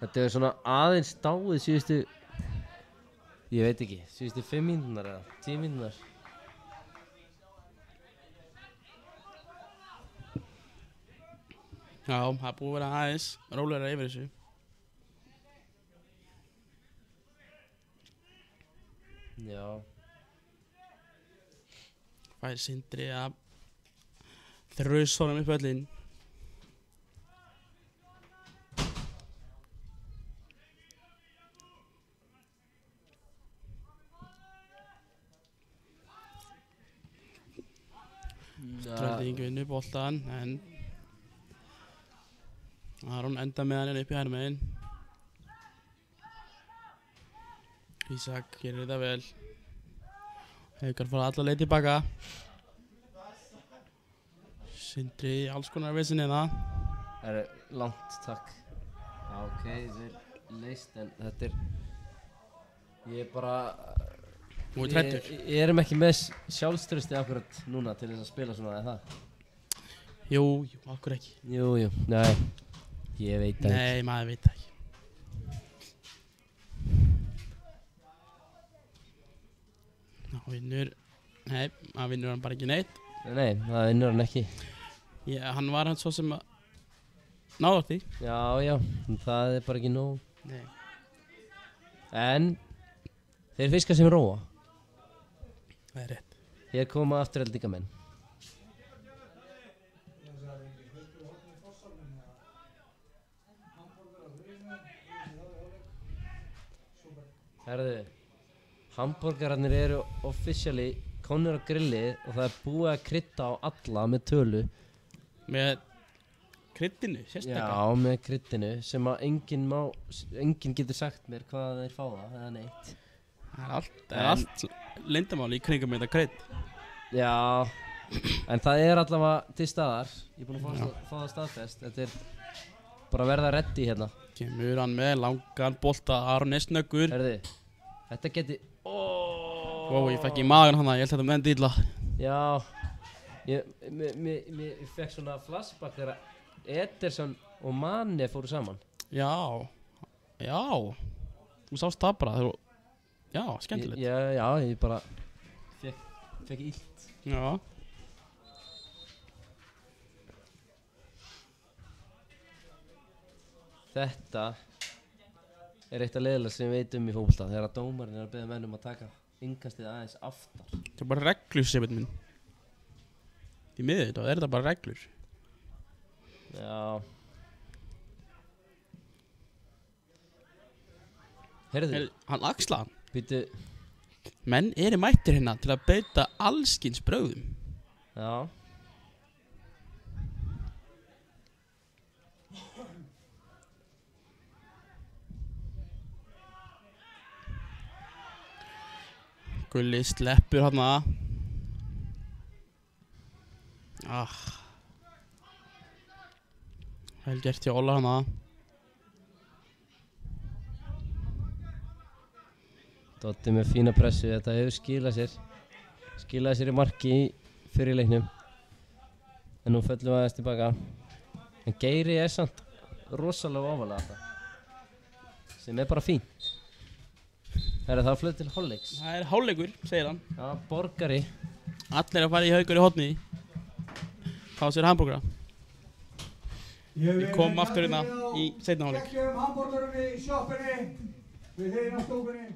Þetta er svona aðeins dáið síðustu, ég veit ekki, síðustu 5 mínúturnar eða 10 mínúturnar. Já, það er búið að vera aðeins rólegra yfir þessu. Já. Fær Sindri að þrös honum upp öllin. Trölding vinnu boltan en Aron enda með hann upp í herrmegin. Ísak gerir þetta vel. Haukar fara alla leið tilbaka. Sindri í alls konar vissin hérna. Það er langt, takk. Já, ok, þetta er leist en þetta er, ég er bara, Þú ert hræddur? Ég erum ekki með sjálfstrausti akkurat núna til þess að spila svona, eða það? Jú, okkur ekki. Jú, nei, ég veit það ekki. Nei, maður veit það ekki. Ná vinnur, nei, maður vinnur hann bara ekki neitt. Nei, það vinnur hann ekki. Hann var hann svo sem að náða því. Já, en það er bara ekki nóg. Nei. En þeir fiska sem róa. Það er rétt. Hér koma afturhaldingamenn. Herðu, hamborgararnir eru officially komnir á grillið og það er búið að krydda á alla með tölu. Með kryddinu, sérstaklega? Já, með kryddinu sem að enginn getur sagt mér hvað þeir fá það eða neitt. Það er allt leyndamáli í kringum með þetta krydd. Já, en það er allavega til staðar. Ég er búinn að fá það staðfest. Þetta er bara verða reddi hérna. Kemur hann með langan bolta, Aron er snöggur. Herði, þetta geti... Ég fekk í magan hana, ég held þetta með endi illa. Já, ég fekk svona flashback þegar Ederson og Mane fóru saman. Já. Þú sást það bara, já, skemmtilegt. Já, ég bara fekk illt. Já. Þetta er eitt af leiðilega sem við veitum í fótbolta þegar dómarinn er að beða menn að taka innkastið aðeins aftar. Þetta er bara reglur, Sefinn minn. Í miður þetta bara reglur. Já. Heyrðu, Hann axla hann. býtu, Menn eru mættir hérna til að beita allskins brögðum. já. Gulli sleppur hana. Vel gert hjá Óla hana. Dotti með fína pressu, þetta hefur skilaði sér í marki fyrir leiknum. En nú föllum við aðeins tilbaka. En Geiri er samt rosalega ofalega þetta, sem er bara fínt. Það er það flöð til hálfleiks. Það er hálfleikur, segir hann. Já, borgari. Allir að fara í Haukur í hotni. Fá sér hambúrgara. Við komum aftur hérna í seinna hálfleik. Geggjum hambúrgurum í sjoppunni við hliðina á stúkunni.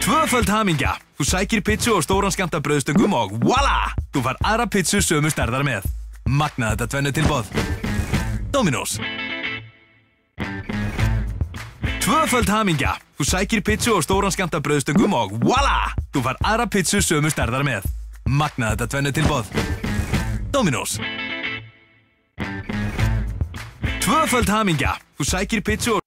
Tvöföld hamingja. Þú sækir pizzu og stóran skammta brauðstöngum og voila! Þú fær aðra pizzu sömu stærðar með. Magna þetta tvennu tilboð. Dominos. Tvöföld hamingja. Þú sækir pizzu og stóran skammta brauðstöngum og voila! Þú fær aðra pizzu sömu stærðar með. Magna þetta tvennu tilboð. Dominos. Tvöföld hamingja. Þú sækir pizzu og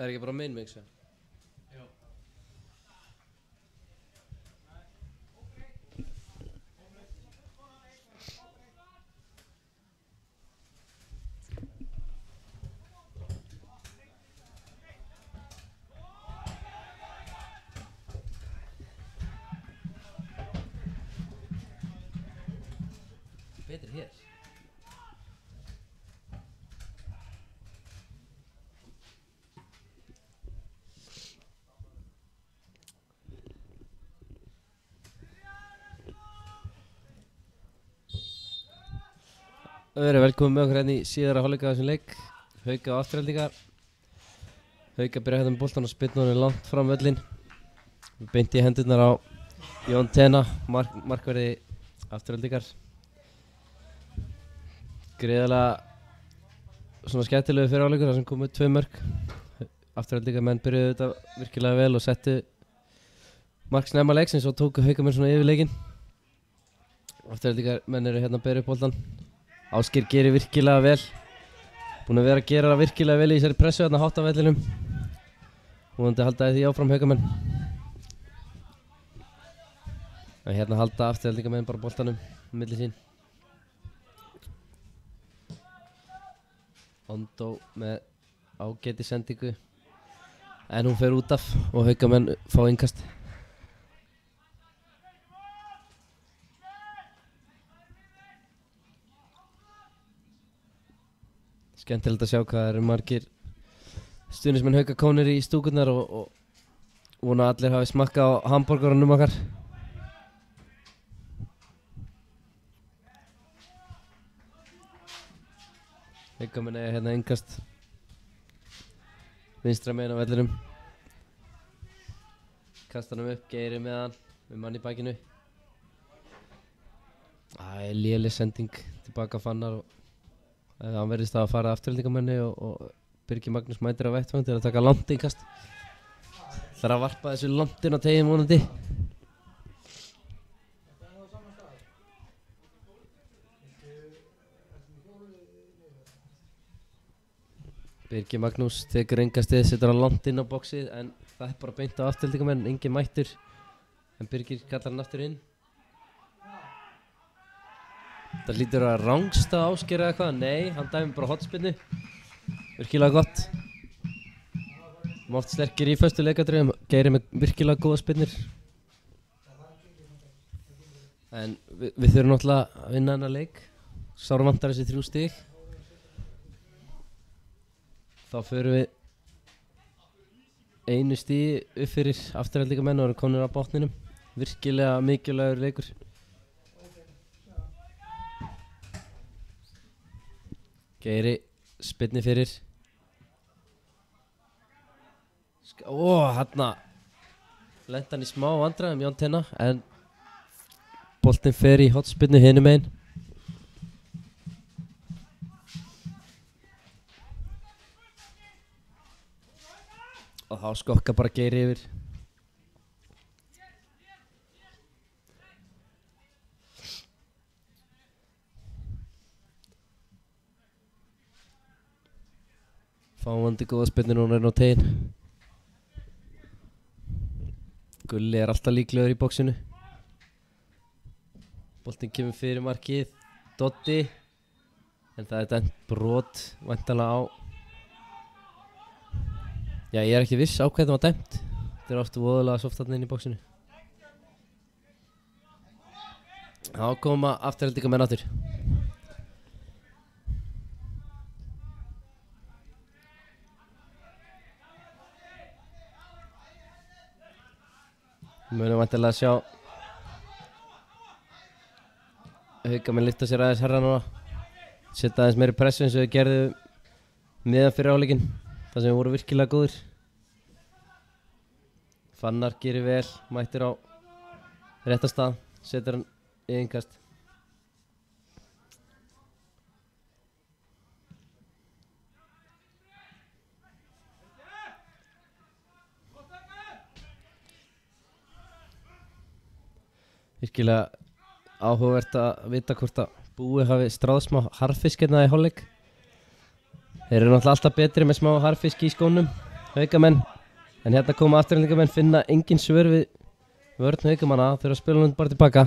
Það ekki bara main mix? Betri hér. Verið velkomin með okkur hérna í síðara hálfleik af þessum leik. Hauka og Aftureldingar. Hauka byrja hérna með boltan og spyrna honum langt fram völlinn. Beint í hendurnar á Jón Tena, markverði Aftureldingar. Greiðalega svona skemmtilegu fyrir hálfleikur þar sem komu 2 mörk. Aftureldingar menn byrjuðu þetta virkilega vel og settu mark snemma leiksins og tóku Hauka menn svona yfir leikinn. Aftureldingar menn eru hérna að byrja upp boltan. Ásgeir gerir virkilega vel. Búinn að vera að gera það virkilega vel í þessari pressu þarna hátt á vellinum. Vonandi haldaði því áfram Haukamenn. En hérna halda Aftureldingarmenn bara boltanum milli sín. Ondó með ágæti sendingu. En hún fer út af og Haukamenn fá innkast. Skemmtilegt að sjá hvað eru margir stuðningsmenn Hauka komnir í stúkurnar og vona að allir hafi smakkað á hamborgarunum okkar. Haukamenn eiga hérna innkast vinstra megin á vellinum. Kastar hann upp, Geiri með hann, með mann í bakinu. Léleg sending tilbaka Fannar og hann verðist að fara Aftureldingarmenni og Birgir Magnús mætir á vettvang til að taka langt innkast. Þarf að varpa þessu langt inn á tegin vonandi. Birgir Magnús tekur innkastið, setur hann langt inn á boxið en það er bara beint á Aftureldingarmenn, engin mættur. En Birgir kallar hann aftur inn. Það lítur að rangsta Ásgeir eða eitthvað, nei, hann dæmi bara hotspinnu. Virkilega gott. Oft sterkir í föstu leikadröfum, Geiri með virkilega góða spinnur. En við þurfum náttúrulega að vinna þennan leik. Sára vantar þessi 3 stig. Þá förum við 1 stigi upp fyrir Aftureldingarmenn og erum komnir á botninum. Virkilega mikilvægur leikur. Geiri spynni fyrir. Þarna lenti hann í smá vandræðum Jón Tena en boltinn fer í hotspinnu hinum megin. Og þá skokka bara Geiri yfir. Fáandi góða spynni núna inn á tegin. Gulli er alltaf líklegur í boxinu. Boltinn kemur fyrir markið. Doddi. En það er dæmt brot væntanlega á. Já, ég er ekki viss á hvað það var dæmt. Þetta er ofta voðalega soft þarna inn í boxinu. Þá koma Aftureldingarmenn aftur. Við munum væntanlega að sjá Haukamenn lyfta sér aðeins herra núna. Setja aðeins meiri pressu eins og þau gerðu miðan fyrir áleikinn. Það sem voru virkilega góðir. Fannar gerir vel, mættir á rétta stað, setur hann í innkast. Virkilega áhugavert að vita hvort að Búi hafi stráð smá harfisk hérna í hálfleik. Þeir eru náttúrulega alltaf betri með smá harfisk í skónum. Haukamenn. En hérna koma afturhendingamenn, finna engin svör við vörn Haukamanna, þurfa að spila hann bara tilbaka.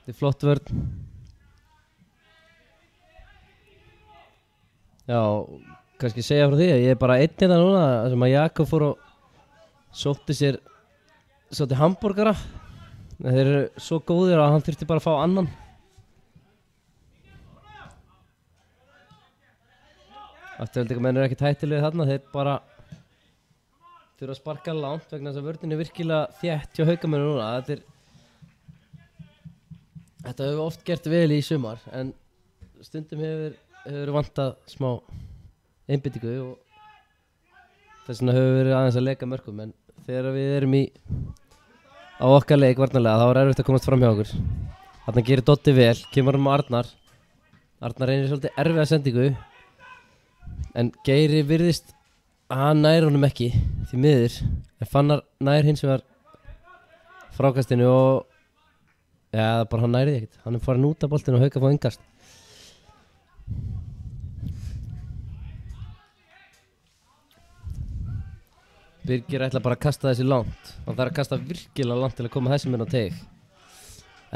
Þetta flott vörn. Já, kannski segja frá því að ég bara einn hérna núna, sem að Jakob fór og sótti sér hamborgara. Þeir eru svo góðir að hann þurfti bara að fá annan. Afturhendingamenn eru ekkert hættulegir þarna, þeir bara þurfa að sparka langt vegna þess að vörnin er virkilega þétt hjá Haukamennum núna. Þetta hefur oft gert vel í sumar, en stundum hefur vantað smá einbeitingu og þess vegna hefur verið aðeins að leika mörkum, en þegar við erum á okkar leik varnarlega þá er erfitt að komast fram hjá okkur. Þarna gerir Dotti vel, kemur hann með Arnar reynir svolítið erfiða sendingu, en Geiri virðist að hann nær honum ekki því miður, en Fannar nær hins vegar frákastinu og bara hann nærið ekkert, hann er farin út af boltinu og Hauka fá innkast. Birgir ætla bara að kasta þessi langt, hann þarf að kasta virkilega langt til að koma þessum inn á teig,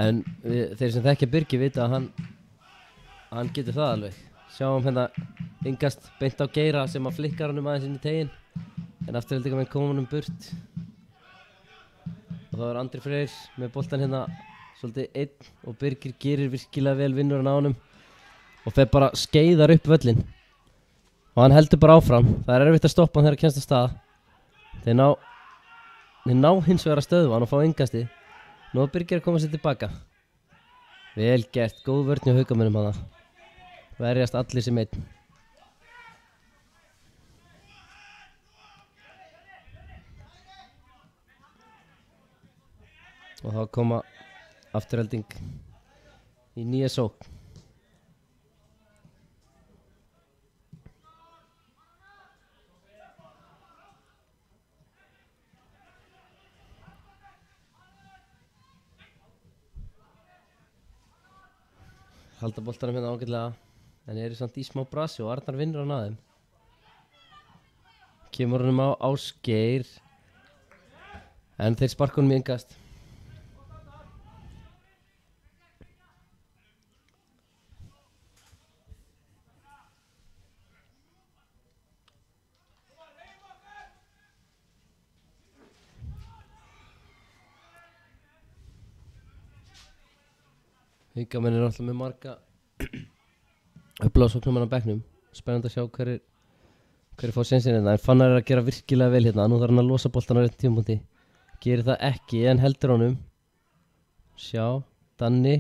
en þeir sem þekkja Birgir vita að hann getur það alveg. Sjáum hérna innkast beint á Geira sem að flikkar honum aðeins inn í tegin, en afturhendingamenn koma honum burt og þá er Andri Freyr með boltan hérna svolítið einn og Birgir gerir virkilega vel, vinnur hann á honum og fer bara skeiðar upp völlin og hann heldur bara áfram. Það er erfitt að stoppa hann þegar hann kemst á stað. Þeir ná hins vegar að stöðva hann og fá innkastið. Nú er Birgir að koma sér tilbaka. Vel gert, góð vörn hjá Haukamönnum hana. Verjast allir sem einn. Og þá koma afturhelding í nýja sókn. Halda boltanum hérna ágætlega, en eru samt í smá brasi og Arnar vinnur hann að þeim. Kemur honum á Ásgeir, en þeir sparka honum í innkast. Haukamenn eru alltaf með marga uppláðsóknumenn á bekknum. Spennandi að sjá hverjir fá sénsinn hérna. En Fannar er að gera virkilega vel hérna. Nú þarf hann að losa boltan á réttum tímapunkti. Gerir það ekki en heldur honum. Sjá, Danni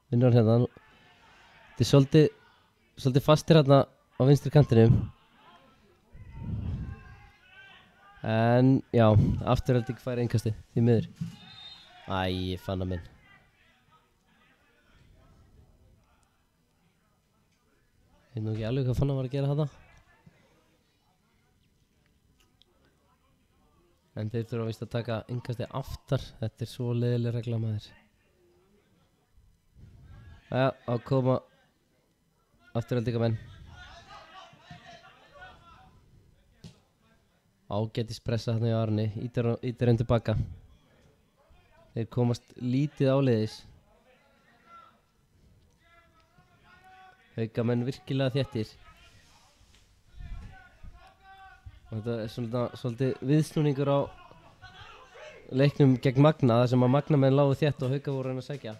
vinnur hann hérna. Þetta er svolítið fastir hérna á vinstri kantinum. En já, afturhelding fær innkastið því miður. Æ, Fannar minn. Ég veit nú ekki alveg hvað Fannar var að gera þetta. En þeir þurfa víst að taka innkastið aftar. Þetta er svo leiðileg regla maður. Jæja, á koma afturheldingamenn. Ágætis pressa þarna í Arni. Ítir hann tilbaka. Þeir komast lítið áleiðis. Haukamenn virkilega þéttir. Og þetta er svolítið viðsnúningur á leiknum gegn Magna, þar sem að Magnamenn lágu þétt og Hauka voru að sækja.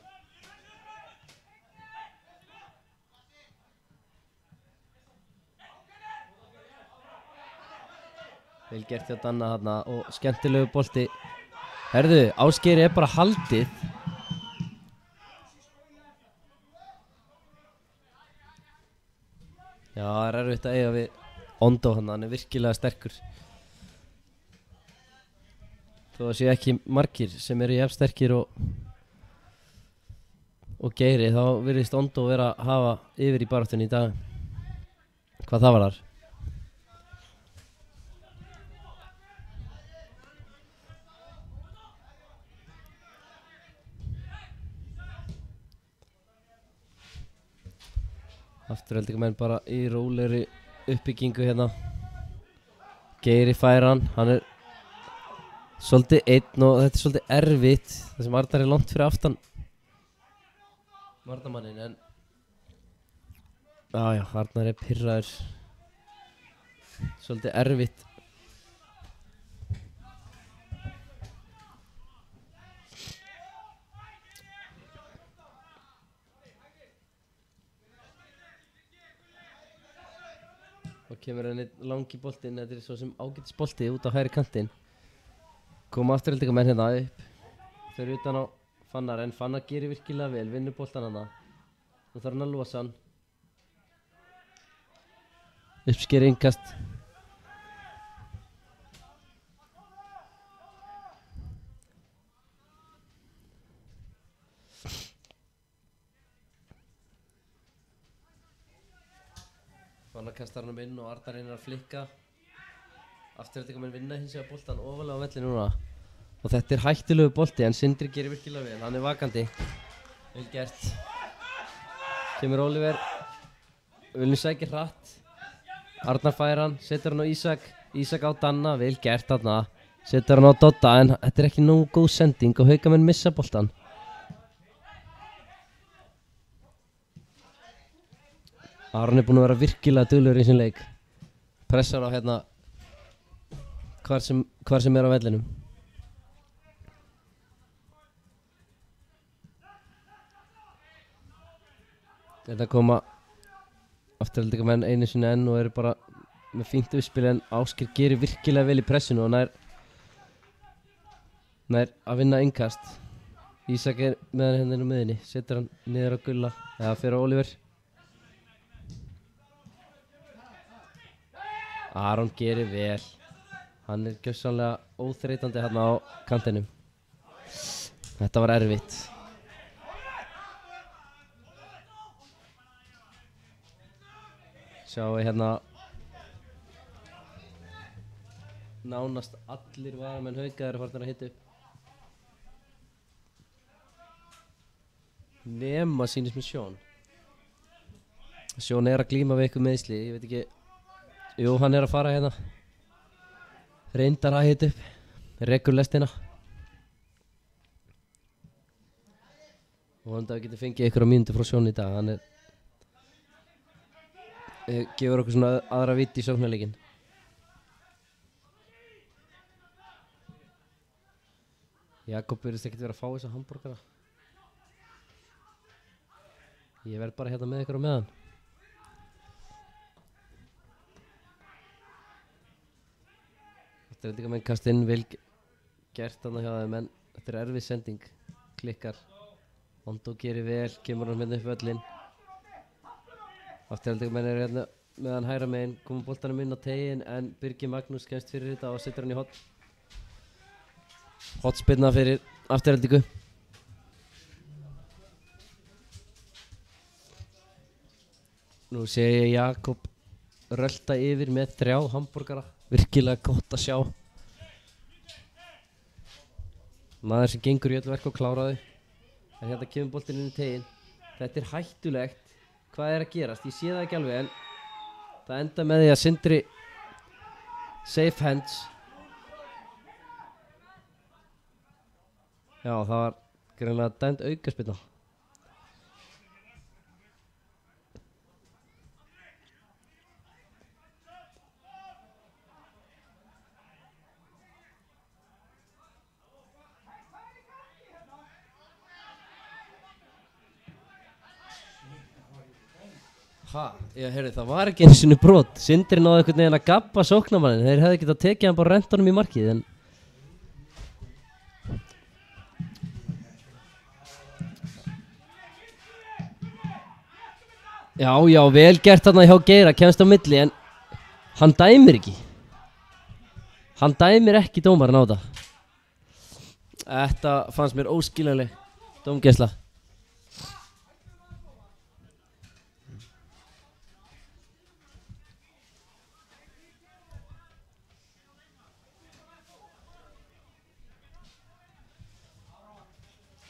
Vel gert hjá Danna þarna og skemmtilegu bolti. Herðu, Ásgeiri er bara haldið. Já, það er erfitt að eiga við Ondo hann er virkilega sterkur. Þó að sé ekki margir sem eru jafn sterkir og Geiri, þá virðist Ondo vera að hafa yfir í baráttunni í dag. Hvað það var þar? Afturheldingamenn bara í rólegri uppbyggingu hérna. Geiri fær hann er svolítið einn og þetta er svolítið erfitt þar sem Arnar er langt fyrir aftan varnarmanninn en já, Arnar er pirraður svolítið erfitt og kemur henni langi boltinn, þetta er svo sem ágætis bolti út á hægri kantinn koma afturhaldingar hérna upp fyrir utan á Fannar en Fannar gerir virkilega vel, vinnur boltan hana nú þarf hann að losa hann uppsker innkast Fannar kastar hann inn og Arnar reynir að flikka afturhaldingar vinna hins vegar boltan ofalega á vellinu núna og þetta er hættulegu bolti en Sindri gerir virkilega vel, hann er vakandi vel gert kemur Oliver viljum sækja hratt Arnar fær hann, setur hann á Ísak á Danna, vel gert þarna setur hann á Dodda en þetta er ekki nógu góð sending og Haukamenn missa boltan Aron er búinn að vera virkilega duglegur í þessum leik pressar á hérna hvar sem er á vellinum Þetta koma afturhaldingarmenn einu sinni enn og eru bara með fínt uppspil en Ásgeir gerir virkilega vel í pressinu og nær að vinna innkast Ísak er með hann hérna á miðinni setur hann niður á Gulla eða fyrir á Oliver Aron gerir vel hann er gjörsamlega óþreytandi hérna á kantinum þetta var erfitt sjáum við hérna nánast allir varamenn Hauka eru farnir að hitta upp nema sýnist með Sjón er að glíma við eitthvað meiðsli ég veit ekki jú, hann er að fara hérna reyndar að hita upp rekur lestina og hann getur fengið einhverja mínútur frá Sjón í dag hann gefur okkur svona aðra vitt í sóknarleikinn Jakob virðist ekkert vera að fá þessa hamborgara ég verð bara hérna með ykkur á meðan Afturhaldingarmenn kast inn vel gert þarna hjá þeim en þetta er erfið sending klikkar Mondo gerir vel, kemur hann hérna upp völlinn Afturhaldingarmenn eru hérna meðan hægra megin koma boltanum inn á tegin en Birgir Magnús kemst fyrir þetta og setur hann í hotspinna fyrir Afturhaldingu Nú sé ég Jakob rölda yfir með 3 hamborgara virkilega gott að sjá maður sem gengur í öll verk og kláraði en hérna kemur boltinn inn í tegin þetta er hættulegt hvað er að gerast, ég sé það ekki alveg en það enda með því að Sindri safe hands já það var greinilega dæmd aukaspyrna heyrðu, það var ekki einu sinni brot Sindri náði einhvern veginn að gabba sóknarmannin þeir hefði getað tekið hann bara rent honum í markið en já, vel gert þarna hjá Geira kemst á milli en hann dæmir ekki dómarinn á þetta fannst mér óskiljanleg dómgæsla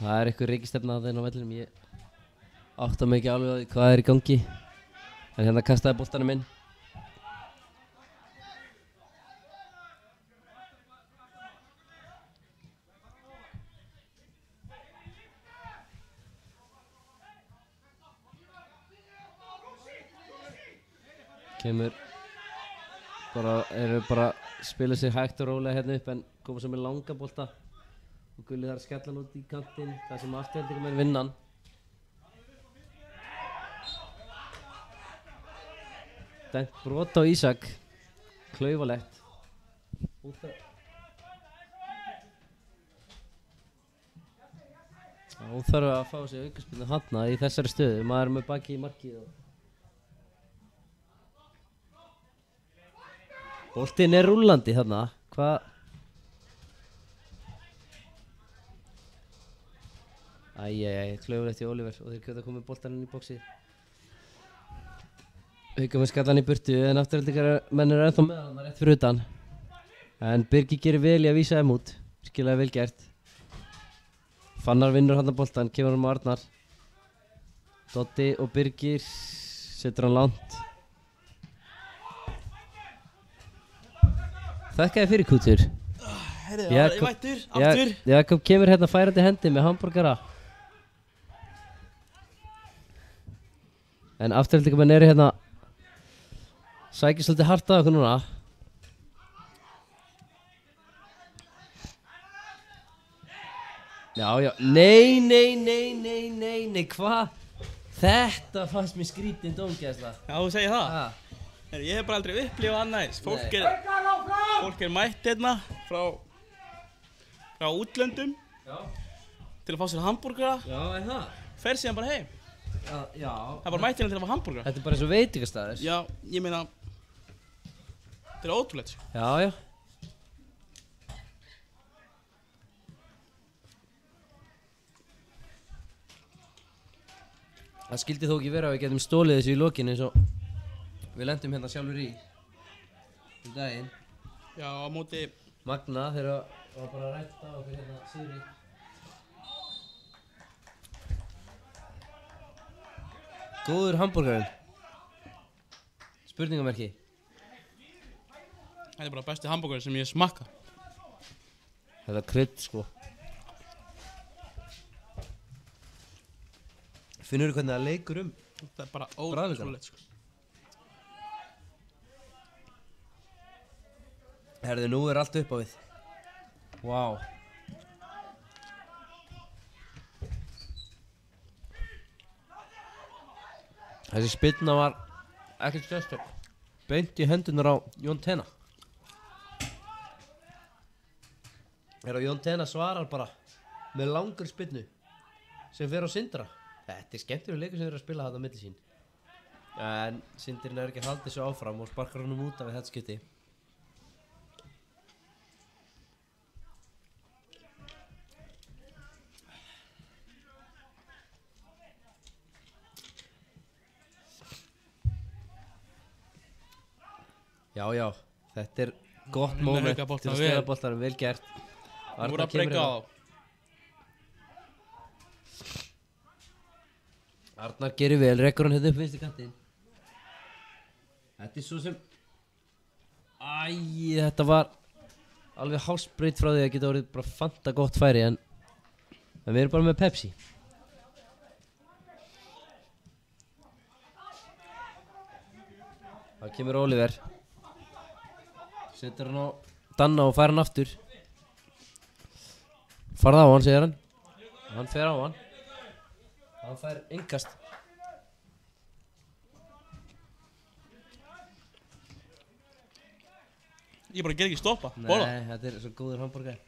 Það eitthvað reikistefna að þeirn á vellinum ég átta mig ekki alveg á því hvað í gangi en hérna kastaði boltanum inn Kemur eru bara spila sig hægt og rólega hérna upp en koma sem með langa bolta og Gulli þarf að skella hann út í kantinn þar sem afturhendingamenn vinna hann. Dæmt brot á Ísak, klaufalegt. Hún þarf að fá sig aukaspyrnu þarna í þessari stöðu, maður er með baki í markið og boltinn er rúllandi þarna, hvað? Klaufalegt í Oliver og þeir geta komið boltan inn í bóksið. Haukamenn skallan í burtu en afturhaldingarmenn eru ennþá með hann rétt fyrir utan. En Birgir gerir vel í að vísa þeim út, virkilega vel gert. Fannar vinnur hann boltan, kemur hann með Arnar. Dotti og Birgir setur hann langt. Þakkaði fyrir Kútur. Herri, það var mættur, aftur. Jakob kemur hérna færandi hendi með hamborgara. En afturhaldingarmenn eru hérna sækir svolítið hart að okkur núna. Já, nei, hvað? Þetta fannst mér skrítinn dómgæsla. Já, þú segir það? Herri, ég hef bara aldrei upplifað annað eins. Fólk er mætt hérna frá útlöndum til að fá sér hamborgara. Já, er það? Fer síðan bara heim. Já. Það er bara mætt hérna til að fá hamborgara. Þetta er bara eins og veitingastæður. Já, ég meina, þetta er ótrúlegt. Já. Það skildi þó ekki vera að við getum stólið þessu í lokin eins og við lendum hérna sjálfur í daginn. Já, á móti Magna þegar var bara rætt á okkur hérna Sigri. Góður hamborgarinn. Spurningamerki. Þetta er bara besti hamborgari sem ég smakka. Þetta er krydd sko. Finnur þú hvernig það leikur Þetta er bara ótrúlegt sko. Herðu, nú er allt upp á við. Vá. Þessi spyrna var ekkert sérstök. Beint í hendunar á Jón Tena. Jón Tena svarar bara með langur spyrnu sem fer á Sindra. Þetta er skemmtilegur leikur sem þeir eru að spila þarna á milli sín. En Sindrin er ekki að halda þessu áfram og sparkar honum út af við þetta skipti. Já, þetta er gott moment til að spila boltanum, vel gert. Þú voru að breyka á. Arnar gerir vel, rekkur hann hérna upp vinstri kantinn. Þetta er svo sem... þetta var alveg hálsbreytt frá því að geta orðið bara fanta gott færi en við erum bara með Pepsi. Það kemur Oliver. Setur hann á Danna og fær hann aftur. Farða á hann, segir hann. Hann fer á hann. Hann fær innkast. Ég bara get ekki stoppa. Nei, þetta er svo góður hamborgari.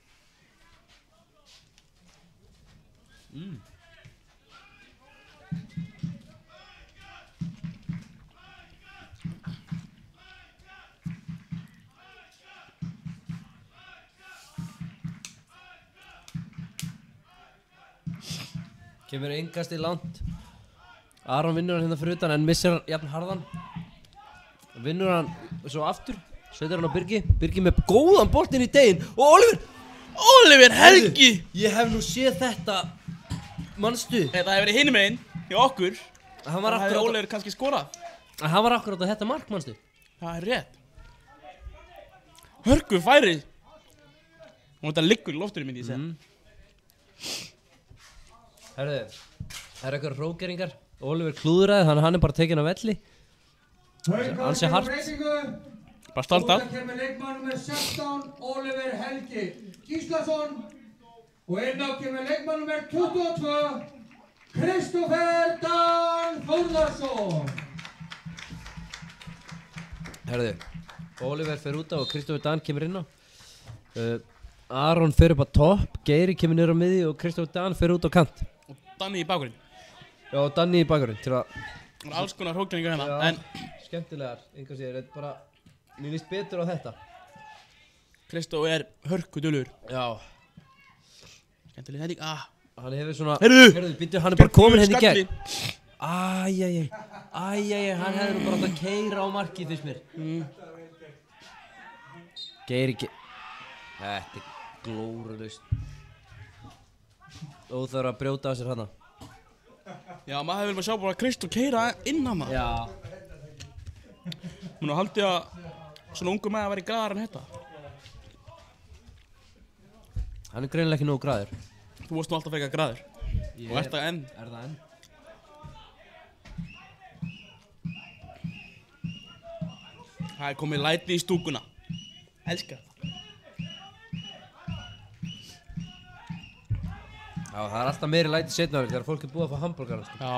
Kemur innkast í langt. Aron vinnur hann hérna fyrir utan en missir hann jafn harðan. Vinnur hann svo aftur. Setur hann á Birgi. Birgi með góðan boltinn í deginn. Og Oliver Helgi! Ég hef nú séð þetta. Manstu? Þetta hefur verið hinum meginn hjá okkur. Það hefði Oliver kannski skorað. Hann var akkurat á þetta mark, manstu? Það er rétt. Hörgu færi. Og þetta liggur í loftinu myndi ég segja. Herðu, það eru eitthvað hrókeringar. Oliver klúðraði, þannig að hann er bara tekinn af velli. Ansi hart. Bara standa. Út að kemur leikmann nummer 16, Oliver Helgi Gíslason. Og inn á kemur leikmann nummer 22, Kristoffer Dan Þórðarsson. Herðu, Oliver fer út á og Kristoffer Dan kemur inn á. Aron fer upp á topp, Geiri kemur niður á miði og Kristoffer Dan fer út á kant. Og Danni í bakgrunn. Já, og Danni í bakgrunn til að... Það er alls konar hrókningar hérna, Já, en... skemmtilegar, einhvers ég er bara... Mér líst betur á þetta. Kristó er hörkudulur. Já. Skemmtileg hending, Hann hefur svona... Heyrðu! Býttu, hann er bara komin henni í Skalli. gegn. Hann hefur nú bara átt að keyra á markið fyrst mér. Geiri Þetta er glórulaust. Óþarf að brjóta af sér hana. Já, maður hefur vel að sjá bara Kristó keyra inn hana. Já. Nú haldi að svona ungu með að vera í graðar en þetta. Hann er greinilega ekki nógu graður. Þú varst nú alltaf frekar graður. Og ert það enn. Er það enn? Það er komið læti í stúkuna. Elskar það. Já, það er alltaf meiri læti seinna ári þegar fólk er búið að fá hamborgara, sko. Já.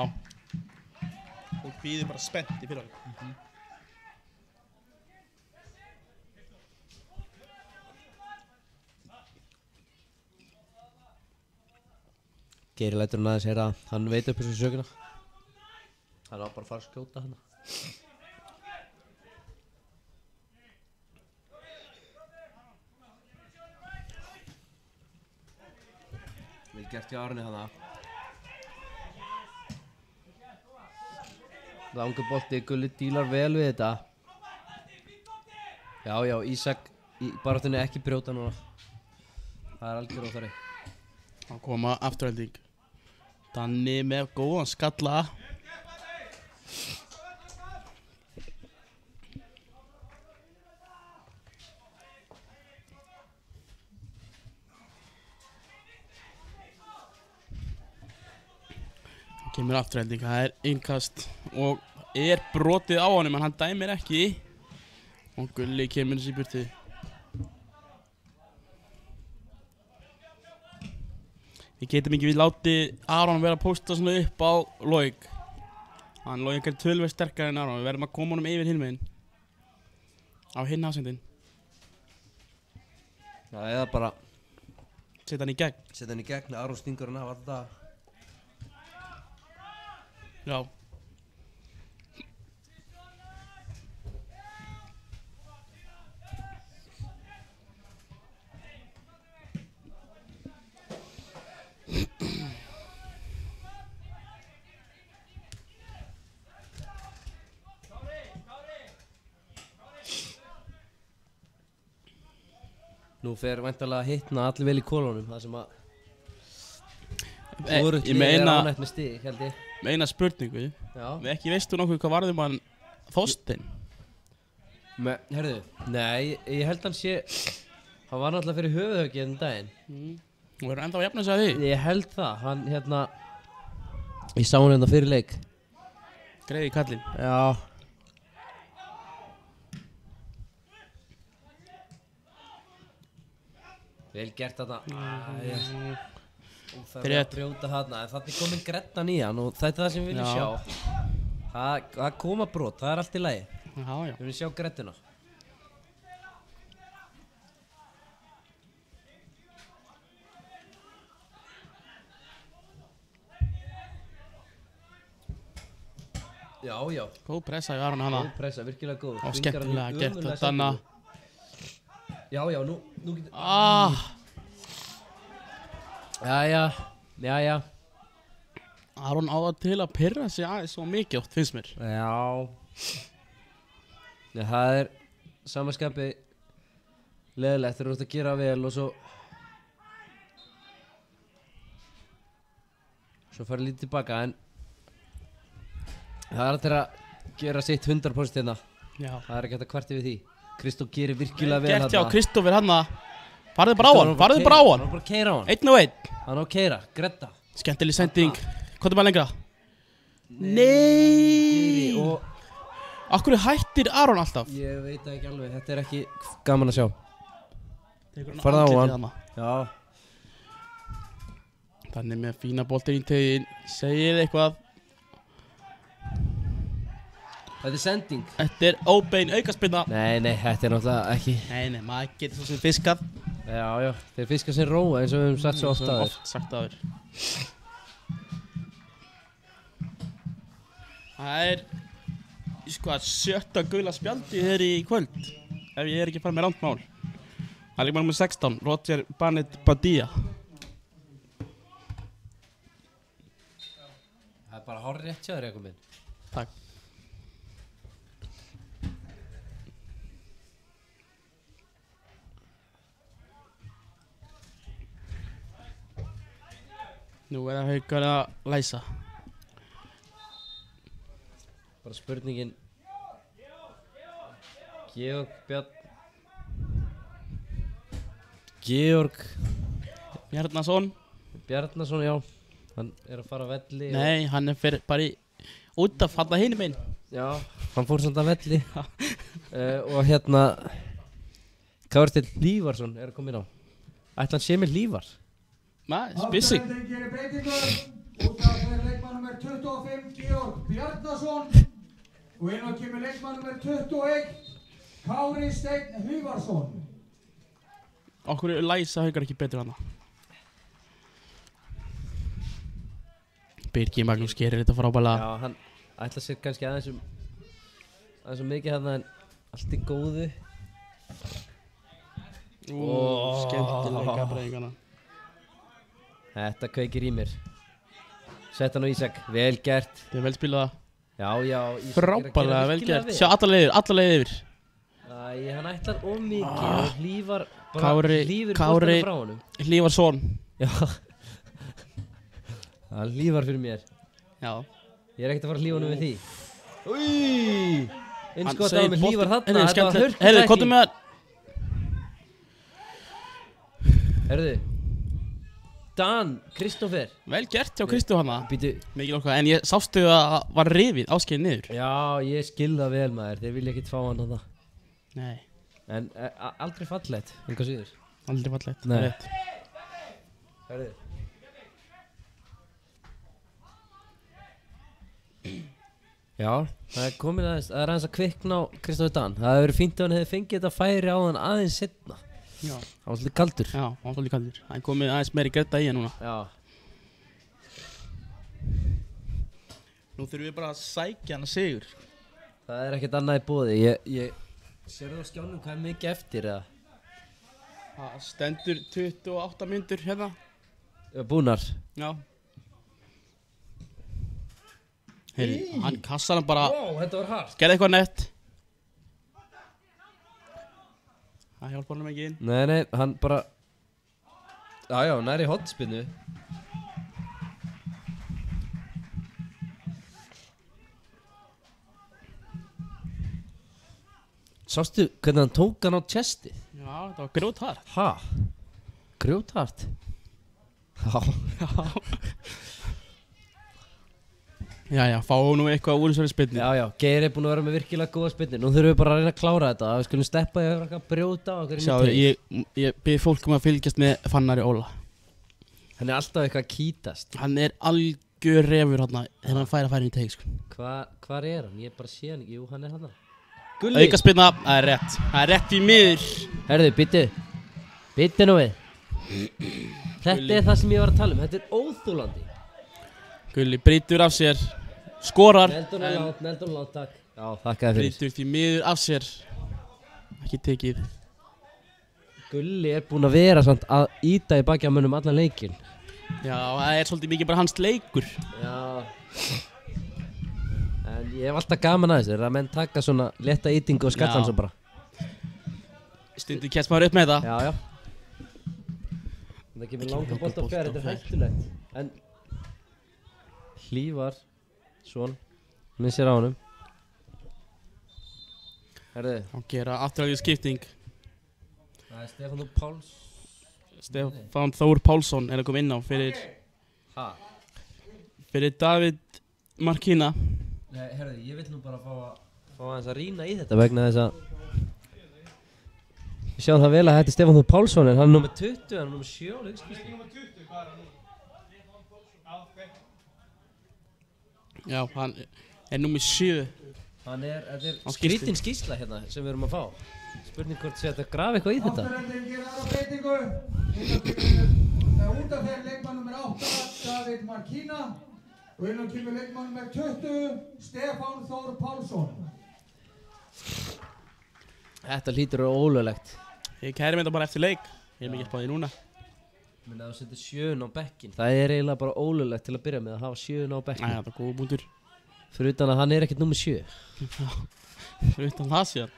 Fólk býður bara spennt í fyrra. Geiri lætur hann aðeins heyra að hann veit upp þessu söguna. Hann á bara að fara að skjóta hana. Vel gert hjá Arni hana. Langur bolti, Gulli dílar vel við þetta. Já, Ísak í baráttunni ekki brjóta núna. Það er algjör óþarri. Þá koma afturhalding. Danni með góðan skalla. Kemur afturhalding, það er innkast og er brotið á honum en hann dæmir ekki. Og Gulli kemur þessi í burtu. Við getum ekki við látið Aron vera að posta svona upp á Loik. Loik er tölvöld sterkari en Aron. Við verðum að koma honum yfir hinn meginn. Á hinn hafsendin. Já, eða bara Setja hann í gegn. setja hann í gegn, Aron stingur hann af alltaf. Já. Nú fer væntanlega að hitna allir vel í kolunum, það sem að Ég meina ánægt með stig, held ég. með eina spurningu. Já. Við ekki veistu nokkuð hvað varðum hann Þorsteinn. Herðu, nei, ég held hann sé, hann var náttúrulega fyrir höfuðhöggið en daginn. Og verður ennþá að jafna sig að því. Ég held það, hann ég sá hann hérna fyrir leik. Greiði kallinn. Já. Vel gert þarna. Það er að brjóta þarna, en þarna er komin grettan í hann og þetta er það sem við viljum sjá. Það koma brot, það er allt í lagi. Já. Við viljum sjá grettuna. Já. Góð pressa í Aron hana. Góð pressa, virkilega góð. Og skemmtilega gert þarna. Já, nú getur... Jæja. Aron á það til að pirra sig aðeins svo mikið oft, finnst mér. Já. Það er samanskapi leðilegt þegar þú ert að gera vel og svo farið lítið tilbaka en það er til að gera sitt 100% hérna. Já. Það er ekki hægt að kvarta við því. Kristó gerir virkilega vel Gert hjá Kristófer hana. Farðu bara á hann. Hann er bara að keyra á hann. 1-1. Hann á að keyra, gretta. Skemmtileg sending. Hvað er maður lengra? Nei. Akkur hættir Aron alltaf? Ég veit það ekki alveg, þetta er ekki gaman að sjá. Tekur Farðu á andlitið hann. þarna. Já. Þannig með fína boltinn í tegin. Segið eitthvað. Þetta er sending. Þetta er óbein aukaspinna. Nei, þetta er náttúrulega ekki. Nei, maður getur svo sem fiskað. Já, þeir fiska sem róa eins og við höfum sagt svo oft Við höfum aður. oft sagt áður. Það er sko 7. gula spjaldi hér í kvöld ef ég er ekki farið með rangt mál. Það er leikmaður nummer 16, Roger Bennett Padilla. Það er bara hár rétt hjá þér, Jakob minn. Takk. Nú er það Haukar að læsa. Bara spurningin Georg Bjarnason. Bjarnason, já. Hann er að fara að velli. Nei, hann er fyrir bara út að falla hinum einn. Já, hann fór samt að velli. Og hérna Kárstil Lífarsson er að koma inn á. Ætla hann sé með Lífar? Spissing. Afturhending gerir breytingu. Út af fyrir leikmann nummer 25, Georg Bjarnason. Og inn á kemur leikmann nummer 21, Kári Steinn Húvarsson. Okkur læsa Haukar ekki betur hana. Birgir Magnús gerir þetta frábælega. Já, hann ætla sér kannski aðeins mikið hérna en allt í góðu. Skemmtilega breytingana. Þetta kveikir í mér. Sett hann á Ísak, vel gert. Þetta er vel spilað. Já, Ísak frábælega vel gert. Sjá alla leið yfir. Æ, hann ætlar mikið og Hlífar Kári frá honum. Hlífarsson. Já. Það er Hlífar fyrir mér. Já. Ég er ekkert að fara að hlífa honum við því. Úi! Innskott á með Hlífar þarna. Þetta var hörku. Herðu, komdu með það. Herðu. Dan, Kristoffer. Vel gert hjá Kristó hana. Býtu. Mikið okkar, en ég sástu að það var rifið, áskeiðið niður. Já, ég skil það vel maður. Þeir vilja ekkert fá hann að það. Nei. En aldrei fallegt, einhvað síður. Aldrei fallegt. Nei. Rétt. Herðu. Já, það er komið aðeins, það er aðeins að kvikna á Kristoffer Dan. Það hefur verið fínt ef hann hefði fengið þetta færi á hann aðeins setna. Já. Það var svolítið kaldur. Já, hann var svolítið kaldur. Það er komið aðeins meiri gretta í hann núna. Já. Nú þurfum við bara að sækja hann að sigur. Það er ekkert annað í boði. Ég sérðu á skjánum hvað er mikið eftir eða? Það stendur 28 mínútur hérna. Búnar. Já. Heyri, hann kassar hann bara. Wow, þetta var hart. Gerði eitthvað nett. Það hjálpar hann ekki inn. Nei, hann bara. Já, næri hotspinnu. Sástu hvernig hann tók hann á chesti? Já, það var grjóthart. Ha? Grjóthart? Já. Já, fáum nú eitthvað úr þessari spilni. Já, Geir er búinn að vera með virkilega góða spilni. Nú þurfum við bara að reyna að klára þetta. Við skulum steppa í að vera að brjóta á okkur. Sjáðu, ég byrði fólk að fylgjast með Fannari Óla. Hann er alltaf eitthvað að kýtast. Hann er algjör refur hérna þegar hann færi í teik, sko. Hvar er hann? Ég bara sé hann ekki. Jú, hann er hann. Gulli. Aukaspilna, það er rétt. Það er rétt í miður. Herðu, býttu nú við. Þetta er það sem ég var að tala um. Þetta er óþolandi. Gulli brýtur af sér, skorar. Neldon látt, takk. Já, þakka þér fyrir. Brýtur því miður af sér. Ekki tekið. Gulli er búinn að vera samt að íta í baki á mönnum allan leikinn. Já, það er svolítið mikið bara hans leikur. Já. En ég hef alltaf gaman að þessu, að menn taka svona letta ítingu og skalla hann svo bara. Stundum kemst maður upp með það. Já. Það kemur langan bolt á fjær, þetta er hættulegt. En Hlífar, svon, missir á honum. Herðu. Hann gera afturhaldið skipting. Það er Stefán Þór Pálsson er að koma inn á fyrir David Markina. Nei, herðu, ég vil nú bara fá að fá aðeins að rýna í þetta vegna þess að við sjáum það vel að þetta er Stefán Þór Pálsson en hann er nummer 20, hann er nummer 7 á leikskýrslu. Já, hann er nummer 7. Þetta er skrítin skýrsla hérna sem við erum að fá. Spurning hvort sé að grafa eitthvað í þetta. Áttaröndin gera aðra breytingu. Út af þeir leikmann nummer 8, David Markina. Og innan kemur leikmann nummer 20, Stefán Þór Pálsson. Þetta hlýtur að vera ólöglegt. Ég kæri mig þetta bara eftir leik. Ég er mikið spáð í núna. Menn að þú setur 7 á bekkin. Það er eiginlega bara ólöglegt til að byrja með að hafa 7 á bekkin. Æja, það er góð búndur. Fyrir utan að hann er ekkert nummer 7. Fyrir utan það síðan.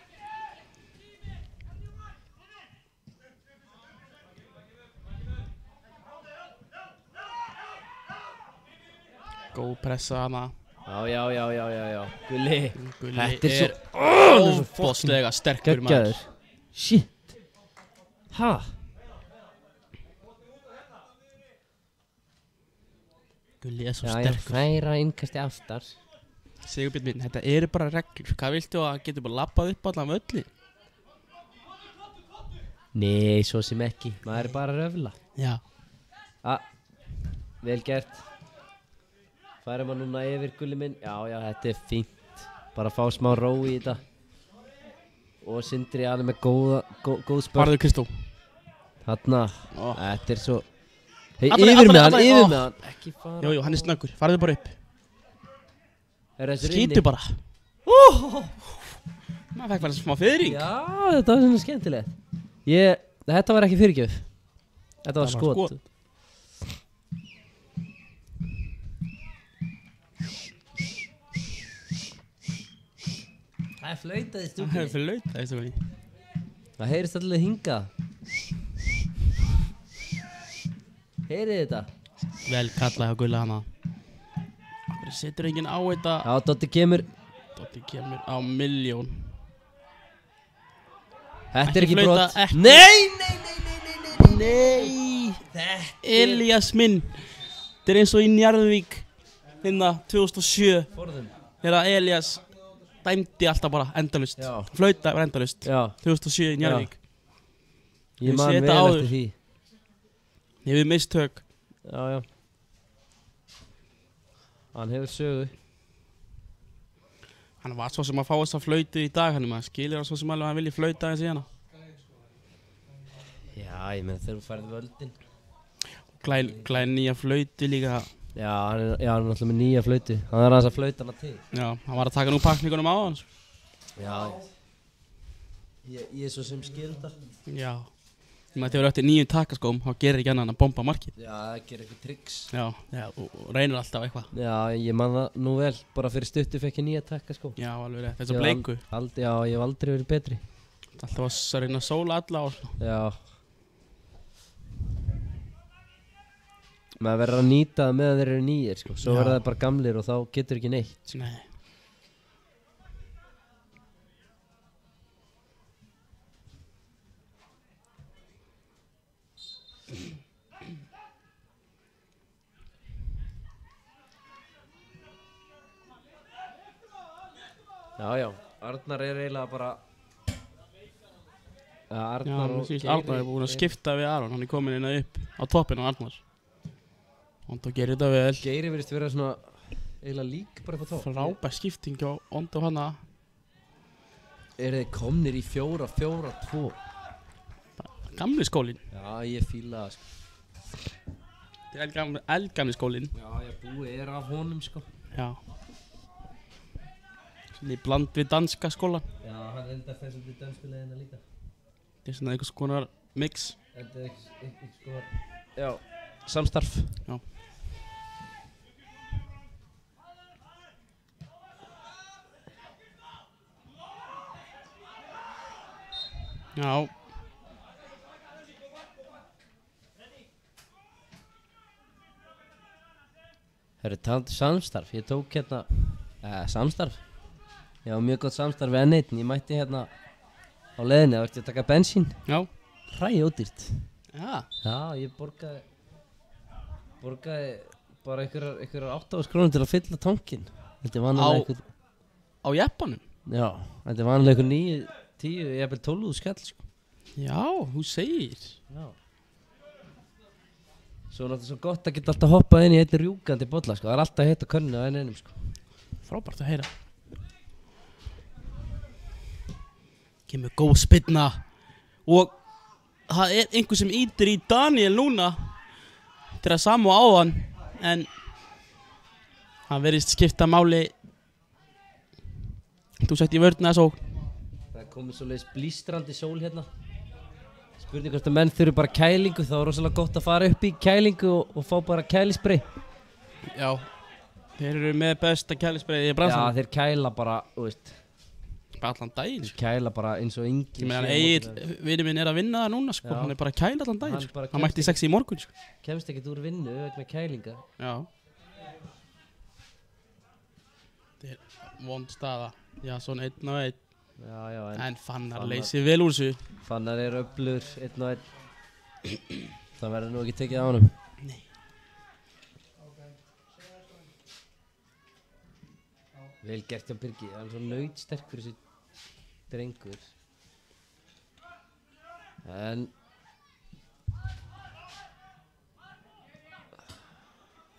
Góð pressa hana. Já. Gulli. Þetta er svo óbóðslega sterkur maður. Geggjaður. Shit. Ha? Gulli er svo Já, sterkur. færa innkasti aftar. Sigurbjörn minn, þetta eru bara reglur. Hvað viltu að getur bara lappað upp allan völli? Nei, svo sem ekki. Maður er bara að röfla. Já. Vel gert. Færum að núna yfir Gulli minn. Já, þetta er fínt. Bara fá smá ró í þetta. Og Sindri alveg með góð spörn. Farðu Kristó. Þarna. Ó. Þetta er svo... Hei, Allir, yfir með allir, hann. ó. Ekki fara. Jú, hann er snöggur. Farðu bara upp. Skítu bara. Maður fekk bara smá fiðring. Já, þetta var svona skemmtilegt. Þetta var ekki fyrirgjöf. Þetta var skot. Það er flautað í Það stúkunni. hefur fyrir laut, það er svo ekki. Það heyrist allir hingað. Heyrið þetta? Vel kallaði að gulla hana. Það setur enginn á þetta. Já, Dotti kemur. Dotti kemur á 1.000.000. Þetta Ekki er ekki flauta, brot. ekki. Nei! Nei! Elías minn. Þetta er eins og í Njarðvík. Hérna 2007. Forðum. Þegar Elías dæmdi alltaf bara endalust. Já. Flauta var endalust. Já, 2007 í Njarðvík. ég Ég man sé vel þetta áður. eftir því. Ég við mistök. Já. Hann hefur sögu. Hann var svo sem að fá þessa flautu í dag. Hann maður skilur hann svo sem alveg að hann vilji flauta aðeins í hana. Já, ég meina þegar þú færði völdin. Glæn nýja flautu líka. Já, hann er náttúrulega með nýja flautu. Hann er aðeins að flauta hana til. Já, hann var að taka nú pakningunum á hans. Já. Ég er svo sem skil þetta. Já. Ég maður þegar eftir 9 takaskóm, þá gerir ekki annan að bomba markið. Já, það gerir eitthvað tricks. Já, og reynir alltaf eitthvað. Já, ég man það nú vel. Bara fyrir stuttu fekk ég nýja takka sko. Já, alveg rétt. Þess að bleiku. Já, ég hef aldrei verið betri. Alltaf að reyna að sóla alla og svona. Já. Maður verður að nýta það meðan þeir eru nýjir sko. Svo Já. verður það bara gamlir og þá getur ekki neitt. Nei. Já, Arnar er eiginlega bara... Já, Arnar mér sýnst Arnar er búinn að skipta við Aron. Hann er komin inn upp á toppinn á Arnar. Og þá gerir þetta vel. Geiri verðist vera svona eiginlega lík bara upp á topp. Frábær skipting á Ondo hana. Eru þeir komnir í 4-4-2? Gamli skólinn. Já, ég fíla það sko. Þetta er eldgamli skólinn. Já, ég búi er af honum sko. Já. Svona í bland við danska skólan. Já, hann endar þessu til dönsku leiðina líka. Þetta er svona einhvers konar mix. Þetta er ekki sko... Já, samstarf. Já. Já. Herru, talandi samstarf, ég tók hérna... samstarf? Já, mjög gott samstarf við N1. Ég mætti hérna á leiðinni, það ætti að taka bensín. Já. Hræði ódýrt. Já. Já, ég borgaði bara einhverjar 8.000 krónur til að fylla tankinn. Þetta var náttúrulega einhver... Á jeppanum? Já, þetta er vanlega ykkur 9, 10, ég hef 12 skall sko. Já, þú segir. Já. Svo er náttúrulega svo gott að geta alltaf hoppað inn í eitthvað rjúkandi bolla sko. Það er alltaf heitt að könnu á einum sko. Frábært að heyra. Kemur góð spyrna. Og það er einhver sem ítir í Daniel núna. Þetta er að samu á hann. En hann verðist skipta máli. Þú sett í vörðna svo. Það er komið svoleiðis blístrandi sól hérna. Spurning hvort að menn þurfi bara kælingu. Það var rosalega gott að fara upp í kælingu og fá bara kælisprey. Já. Þeir eru með besta kælispreyið í bransanum. Já, þeir kæla bara, þú veist. Bara allan daginn. Þeir kæla bara eins og engin. Ég meina, Egill, vinur minn er að vinna það núna, sko. Já. Hann er bara að kæla allan daginn, Hann sko. bara Hann mætti í 6 í morgun, sko. Kemst ekkert úr vinnu vegna kælinga. Já. Þetta er vond staða. Já, svona 1 og 1. Já, En Fannar leysir vel úr þessu. Fannar er öflugur, 1 og 1. Það verður nú ekki tekið á honum. Nei. Vel gert hjá Birgi, hann er svo nautsterkur þessi drengur. En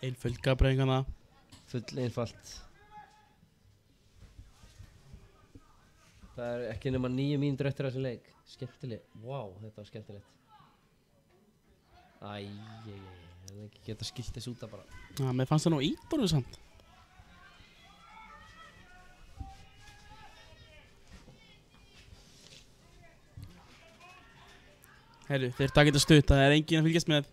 Einföld gabræðingana. full einfalt. Það er ekki nema 9 mínútur eftir þessi leik. Skemmtileg, þetta var skemmtilegt. Ég hefði ekki getað skilt þess út að bara. Já, mér fannst það nú íborðu samt. Herru, þeir taka þetta stutt, það er enginn að fylgjast með.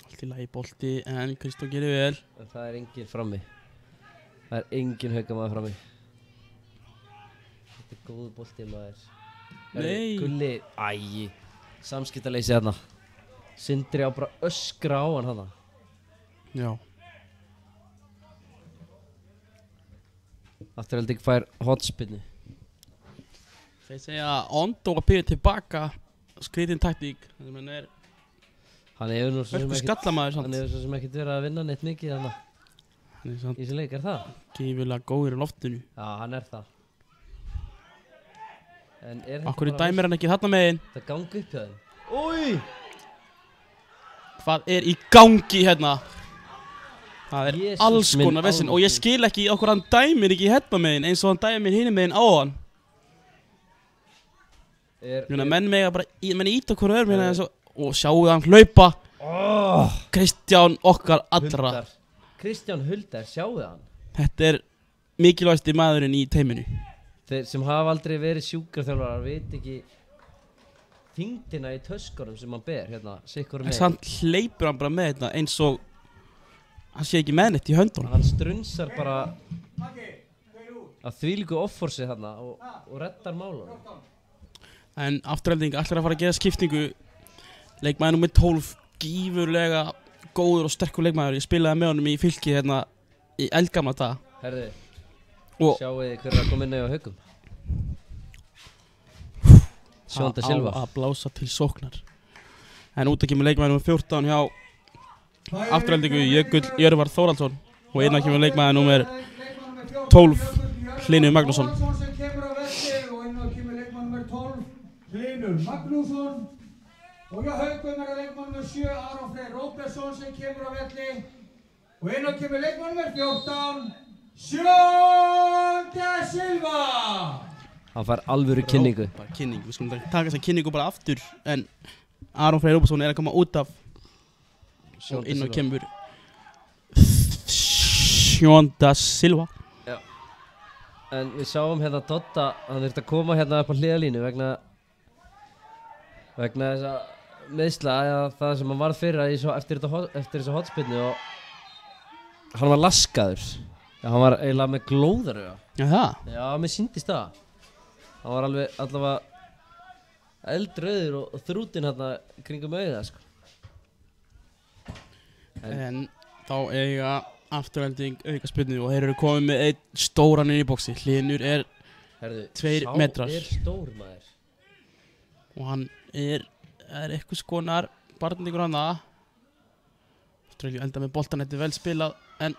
Allt í lagi bolti, en Kristó gerir vel. En það er enginn frammi. Það er enginn haukamaður frammi. Þetta er góð bolti maður. Nei. Gulli, samskiptaleysi hérna. Sindri á bara öskra á hann hana. Já. Afturhalding fær hotspinnu. Þeir segja að Ondo að byrja tilbaka skrítin taktík. Hann hefur nú svo Hörku skallamaður Hann samt. hefur svo sem ekkert verið að vinna neitt mikið þarna Hann er samt í þessu leik, er það? gífulega góður í loftinu. Já, hann er það. En er Akkur dæmir hann ekki þarna megin? Það gangi upp hjá þeim. Új! Hvað er í gangi hérna? Það er Jesús alls minn konar vesinn og ég almáttugur. skil ekki okkur hann dæmir ekki hérna megin eins og hann dæmir hinum megin á hann. Ég meina menn mega bara menn íta okkur öðrum hérna eins og sjáu hann hlaupa. Kristján okkar allra. Huldar. Kristján Huldar, sjáu hann. Þetta er mikilvægsti maðurinn í teiminu. Þeir sem hafa aldrei verið sjúkraþjálfarar veit ekki þyngdina í töskunum sem hann ber hérna, sikkur En megin. samt hleypur hann bara með þetta eins og hann sé ekki með neitt í höndunum. Hann strunsar bara að þvílíku offorsi þarna og reddar málunum. En afturhalding ætlar að fara að gera skiptingu. Leikmaður númer 12, gífurlega góður og sterkur leikmaður. Ég spilaði með honum í Fylki hérna í eldgamla daga. Herðu, Og sjáu þið hver er að koma inn á Haukum. Sjónda Silva. Að blása til sóknar. En út að kemur leikmaður númer 14 hjá afturhaldingu Jökull Jörvar Þórhaldsson. Og inn að kemur leikmaður númer 12, Hlynur Magnússon. Sem kemur á velli og inn á kemur leikmann nummer 12, Hlynur Magnússon. Og hjá Haukum er það leikmann nummer 7, Aron Freyr Róbertsson sem kemur á velli. Og inn á kemur leikmann nummer 14, Sjónda Silva. Hann fær alvöru kynningu. Bara kynningu, við skulum taka þessa kynningu bara aftur. En Aron Freyr Róbertsson er að koma út af og inn á kemur Sjónda Silva. Já. En við sáum hérna Dodda, hann þurfti að koma hérna upp á hliðalínu vegna þess að meðsla eða það sem hann varð fyrir eftir þessa hotspinnu og hann var laskaður. Já, hann var eiginlega með glóðarauga. Já það? Já, mér sýndist það. Hann var allavega eldrauður og þrútinn hérna kringum auða, sko. En þá eiga afturhalding aukaspyrnu og þeir eru komið með einn stóran inn í boxi. Hlynur er Herðu, 2 metrar. Sá er stór maður. Og hann er eitthvað skonar barningur hann að. Afturhalding enda með boltan, þetta er vel spilað. En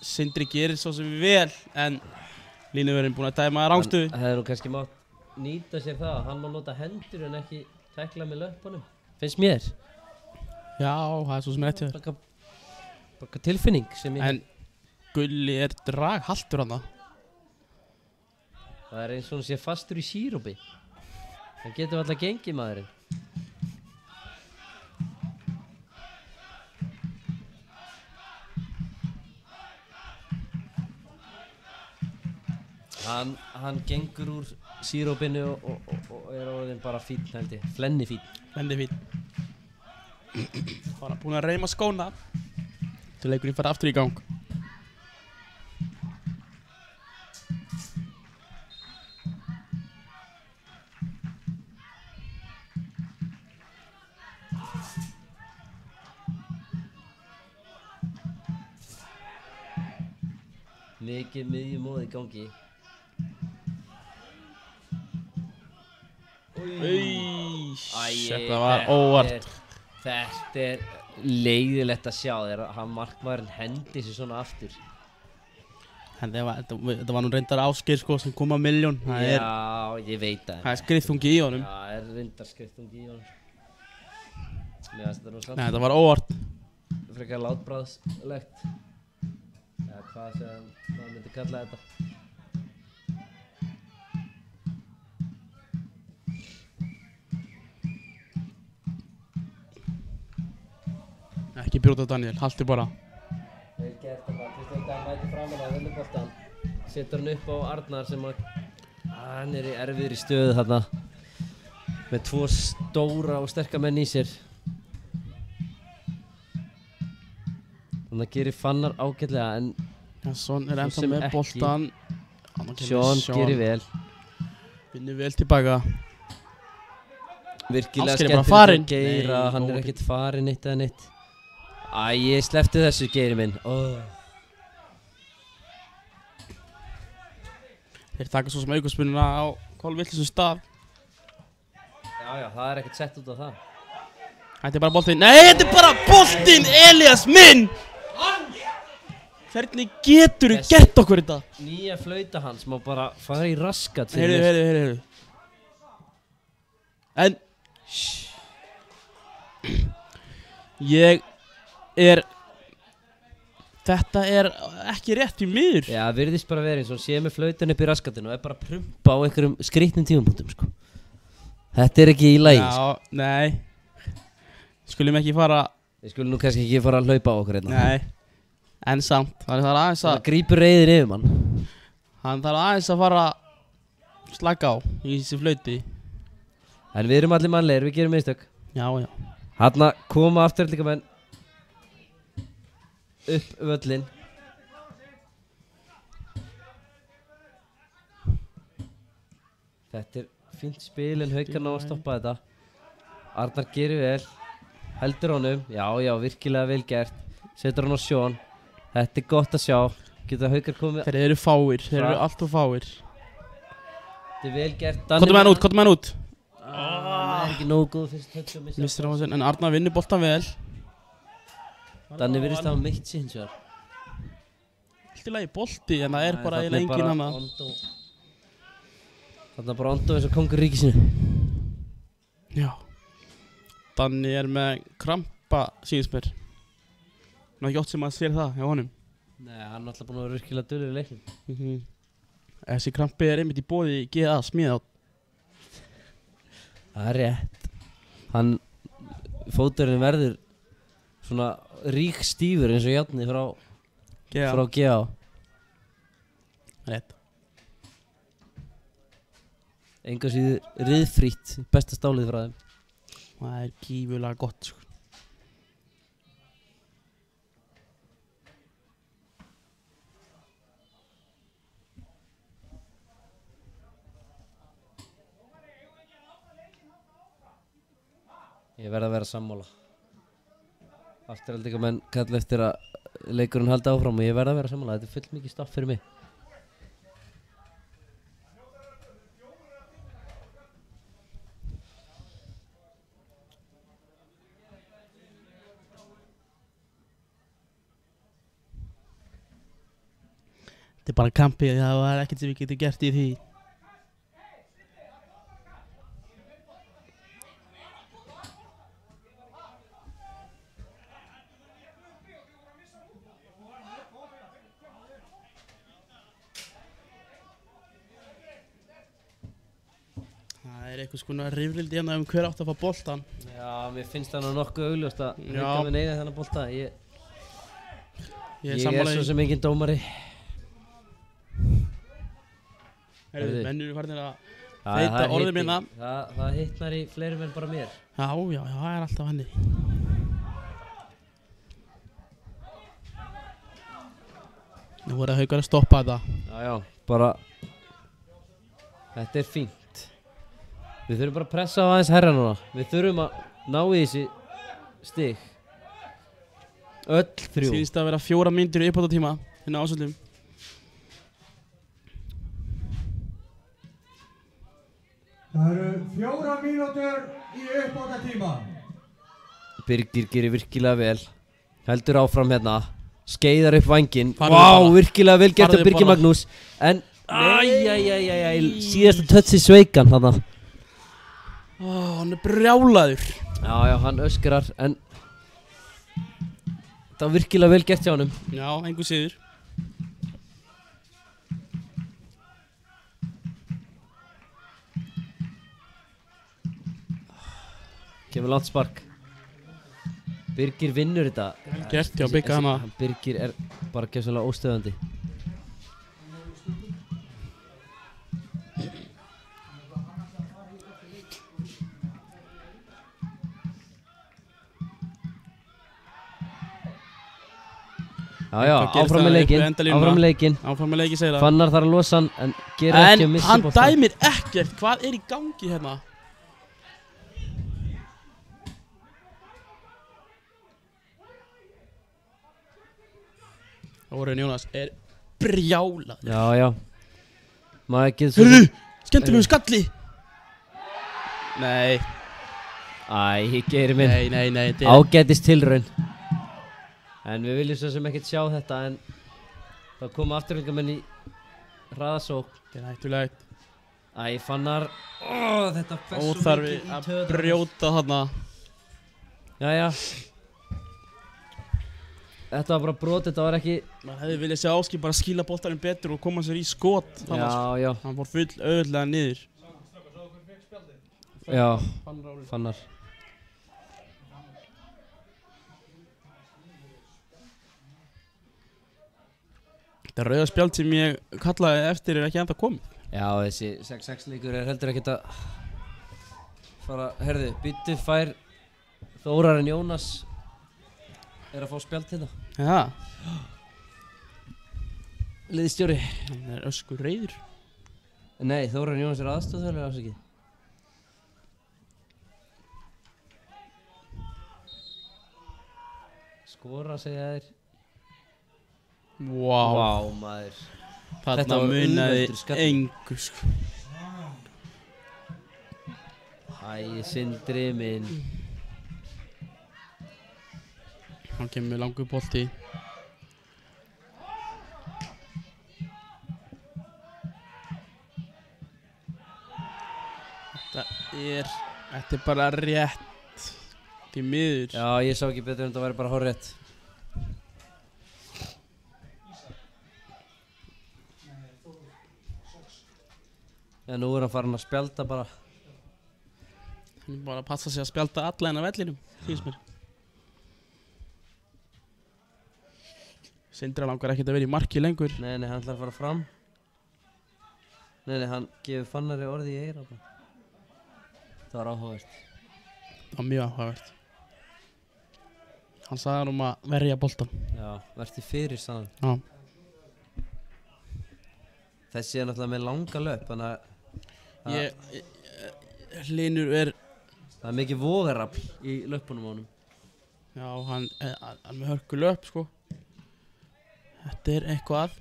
Sindri gerir svo sem vel. En Línuverðin búinn að dæma rángstöðu. Hann hefði nú kannski mátt nýta sér það að hann má nota hendur en ekki tækla með löpunum. Finnst mér. Já, það svo sem rétt hjá þér. Bara tilfinning sem ég... En Gulli draghaltur hann það. Það eins og hann sé fastur í sírópi. Það getur alltaf gengið maðurinn. Hann gengur úr sírópinu og orðinn bara fínn held ég. Flenni fínn. Bara búinn að reima skóna. Til leikurinn fara aftur í gang. Mikið miðjumóð í gangi. Þetta var óvart. Þetta leiðilegt að sjá þegar hann markmaðurinn hendi sér svona aftur. En þetta var nú reyndar Ásgeir sko sem kom að milljón. Já, ég veit það. Það skriðþungi í honum. Já, það reyndar skriðþungi í honum. Mér finnst þetta nú samt. Nei, þetta var óvart. Frekar látbragðslegt. Eða hvað sem maður myndi kalla þetta. Ekki brjóta Daniel, haltu bara. Vel gert það bara, Kristján Dan mæti framan á vinnuboltan. Setur hann upp á Arnar sem að hann í erfiðri stöðu þarna. Með 2 stóra og sterka menn í sér. Þannig að gerir Fannar ágætlega en Jansson ennþá með boltan. Sean gerir vel. Vinnur vel tilbaka. Virkilega Ásgeir er bara skemmtilegt farinn. að Geira, hann ekkert farinn eitt eða neitt. Ég sleppti þessu Geiri minn. Þeir taka svo sem aukaspununa á kolvillisum stað. Já, það er ekkert sett út á það. Þetta er bara boltinn. Nei, þetta er bara boltinn, Elías minn! Hvernig geturðu gert okkur þetta? Nýja flauta hans má bara fara í raskat fyrir mér. Heyrðu. En Þetta er ekki rétt í miður. Já, virðist bara verið eins og sé með flautan upp í raskatinu og bara prumpa á einhverjum skrýtnum tímapunktum sko. Þetta er ekki í lagi sko. Já, nei. Skulum ekki fara. Við skulum nú kannski ekki fara að hlaupa á okkur hérna. Nei. En samt, það er aðeins að það grípur reiðin yfir mann. Hann þarf aðeins að fara slaka á í þessi flauti. En við erum allir mannlegir, við gerum mistök. Já. Þarna koma afturlíka menn upp völlin. Þetta er fínt spil en Haukar ná að stoppa þetta. Arnar gerir vel. Heldur honum. Já, virkilega vel gert. Setur hann á Sean. Þetta er gott að sjá. Geta Haukar komið. Þeir eru fáir. Þeir eru allt of fáir. Þetta er vel gert. Kottum hann út. Það er ekki nógu góð fyrst höll og missir á þessu. En Arnar vinnur boltan vel. Danni virðist hafa meitt sig hins vegar. Allt í lagi bolti en það er bara eiginlega enginn hana. Þarna bara Ondo eins og kongur ríkisinu. Já. Danni er með krampa síðust mér. Ná ekki oft sem að sér það hjá honum. Nei, hann er alltaf búinn að vera virkilega dulur í leiknum. Þessi krampi er einmitt í boði GA smíða á. Það er rétt. Fóturinn verður svona rík stífur eins og járni frá GA. Rétt. Enga síður riðfrítt, besta stálið frá þeim. Það er gífulega gott sko. Ég verð að vera sammála. Afturhaldingar menn kalla eftir að leikurinn haldi áfram og ég verð að vera sammála. Þetta er full mikið stopp fyrir mig. Þetta bara kampið, það var ekkert sem við getum gert í því. Það eitthvað skona rifrildi hérna hver átt að fá boltan. Já, mér finnst það nokkuð augljóst að Já. Hauka með neyða þennan bolta. Ég er sammála svo því. sem engin dómari. Heyrðu, menn eru farin að Já, feita það orðið hitti- minna. Það hittnar í fleiri menn bara mér. Já, það er alltaf henni. Nú er Haukar að stoppa þetta. Já, bara þetta er fínt. Við þurfum bara að pressa á aðeins herra núna. Við þurfum að ná í þessi stig. Öll 3. Sýnist að vera 4 mínútur í uppbótartíma hérna á Ásvöllum. Það eru 4 mínútur í uppbótartíma. Birgir gerir virkilega vel. Heldur áfram hérna. Skeiðar upp vænginn. Farðu Vá, bara. virkilega vel gert Farðu af Birgir bara. Magnús. En, síðasta tötsi sveikan þarna. Hann er brjálaður. Já, hann öskrar, en það var virkilega vel gert hjá honum. Já, einhver síður. Kemur langt spark. Birgir vinnur þetta. Gert hjá Bigga hana. Birgir er bara gjörsamlega óstöðandi. Já, Hvað gerist áfram með það leikinn, upp við endalínuna? áfram með leikinn. Áfram með leiki segir það. Fannar þarf að losa hann, en gera ekki að En missa hann boltann. dæmir ekkert. Hvað er í gangi hérna? Óren Jónas er brjálað. Já. Maður getur svo... Hörðu, skemmtilegu skalli. Nei, Æ, Geiri minn. nei, þetta er... Ágætist tilraun. En við viljum svo sem ekkert sjá þetta, en það koma afturhengamenn í hraðasók. Þetta er hættulegt. Æ, Fannar. Þetta fer svo Óþarfi mikið í að töðunar. brjóta þarna. Jæja. Þetta var bara brot, þetta var ekki... Man hefði viljað sjá Áskip bara skýla boltanum betur og koma sér í skot. Já. Hann fór full auðvitað niður. Já, Fannar. Þetta rauða spjald sem ég kallaði eftir er ekki enda komið. Já, þessi 6-6 leikur er heldur ekkert að fara... Herðu, byttu fær Þórarinn Jónas er að fá spjald hérna. Já, Liðstjóri. hann er öskur reyður. Nei, Þórarinn Jónas er aðstofþjálfari afsakið. Skora, segja þér. Vá, maður. þarna Þetta var munaði auðveldur skalli. engu sko. Æ, Sindri minn. Hann kemur með langur bolti. Þetta er bara rétt til miður. Já, ég sá ekki betur en það væri bara hárrétt. En nú er hann farin að spjalda bara. Hann er bara að passa sig að spjalda alla hennar vellinum, finnst mér. Sindri langar ekkert að vera í marki lengur. Nei, hann ætlar að fara fram. Nei, hann gefur Fannari orði í eyra bara. Það var áhugavert. Það var mjög áhugavert. Hann sagði hann að verja boltan. Já, verði fyrir sann. Já. Þessi er náttúrulega með langa löp, þannig að Hlynur er, það er mikið vogarafl í löpunum á honum. já, hann er með hörku löp, sko. Þetta er eitthvað.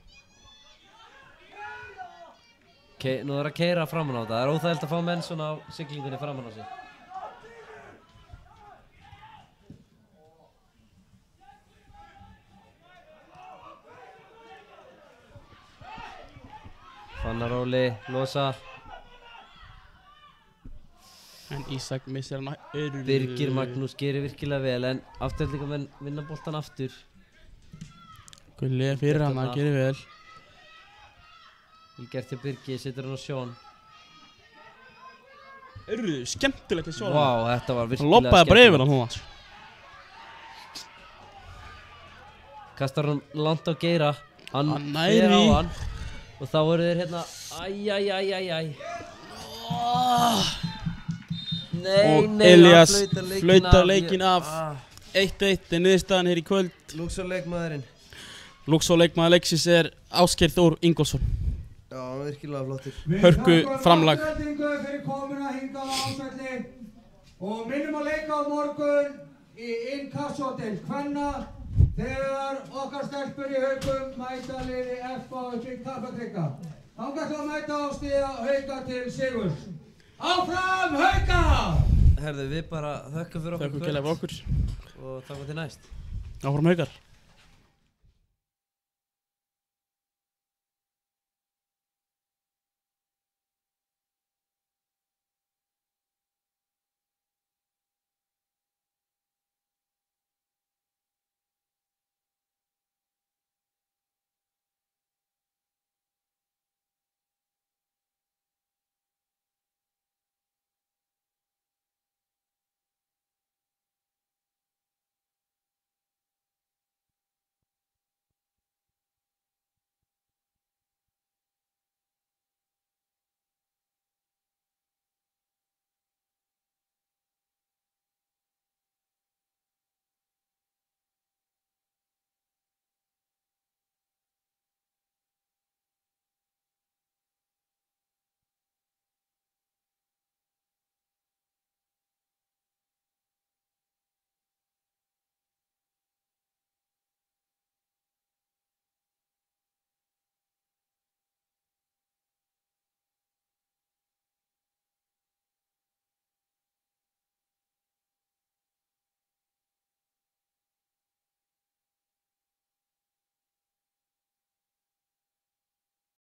Nú er að keyra framan á þetta. Það er óþægilt að fá menn svona á siglingunni framan á sig. Fannar Óli, losa. En Ísak missir hann Birgir Magnús gerir virkilega vel en afturhaldingamenn vinna boltan aftur. Gulli fyrir hann, það gerir vel. Í gert til Birgi, setur hann á Sjón. Skemmtilegt til Sjón. Vá, þetta var virkilega Hann loppaði bara yfir hann hún. Kastar hann langt á Geira. Hann næri. fer á hann. Og þá voru þeir hérna, æjæjæjæjæj. Og Elías flautar leikinn af. 1-1 er niðurstaðan hér í kvöld. Luxor leikmaðurinn. Luxor leikmaður leiksins er Ásgeir Þór Ingólfsson. Já, virkilega flottur. Hörku framlag. Við þakkum Aftureldingu fyrir komuna hingað á Ásvelli og minnum að leika á morgun í Inkasso-deild kvenna þegar okkar stelpur í Haukum mæta liði FA upp í Kaplakrika. Þangað til að mæta á stiga Hauka til sigurs. Áfram Hauka! Herðu, við bara þökkum fyrir okkur Þökkum kærlega fyrir okkur. og takkum til næst. Áfram Haukar.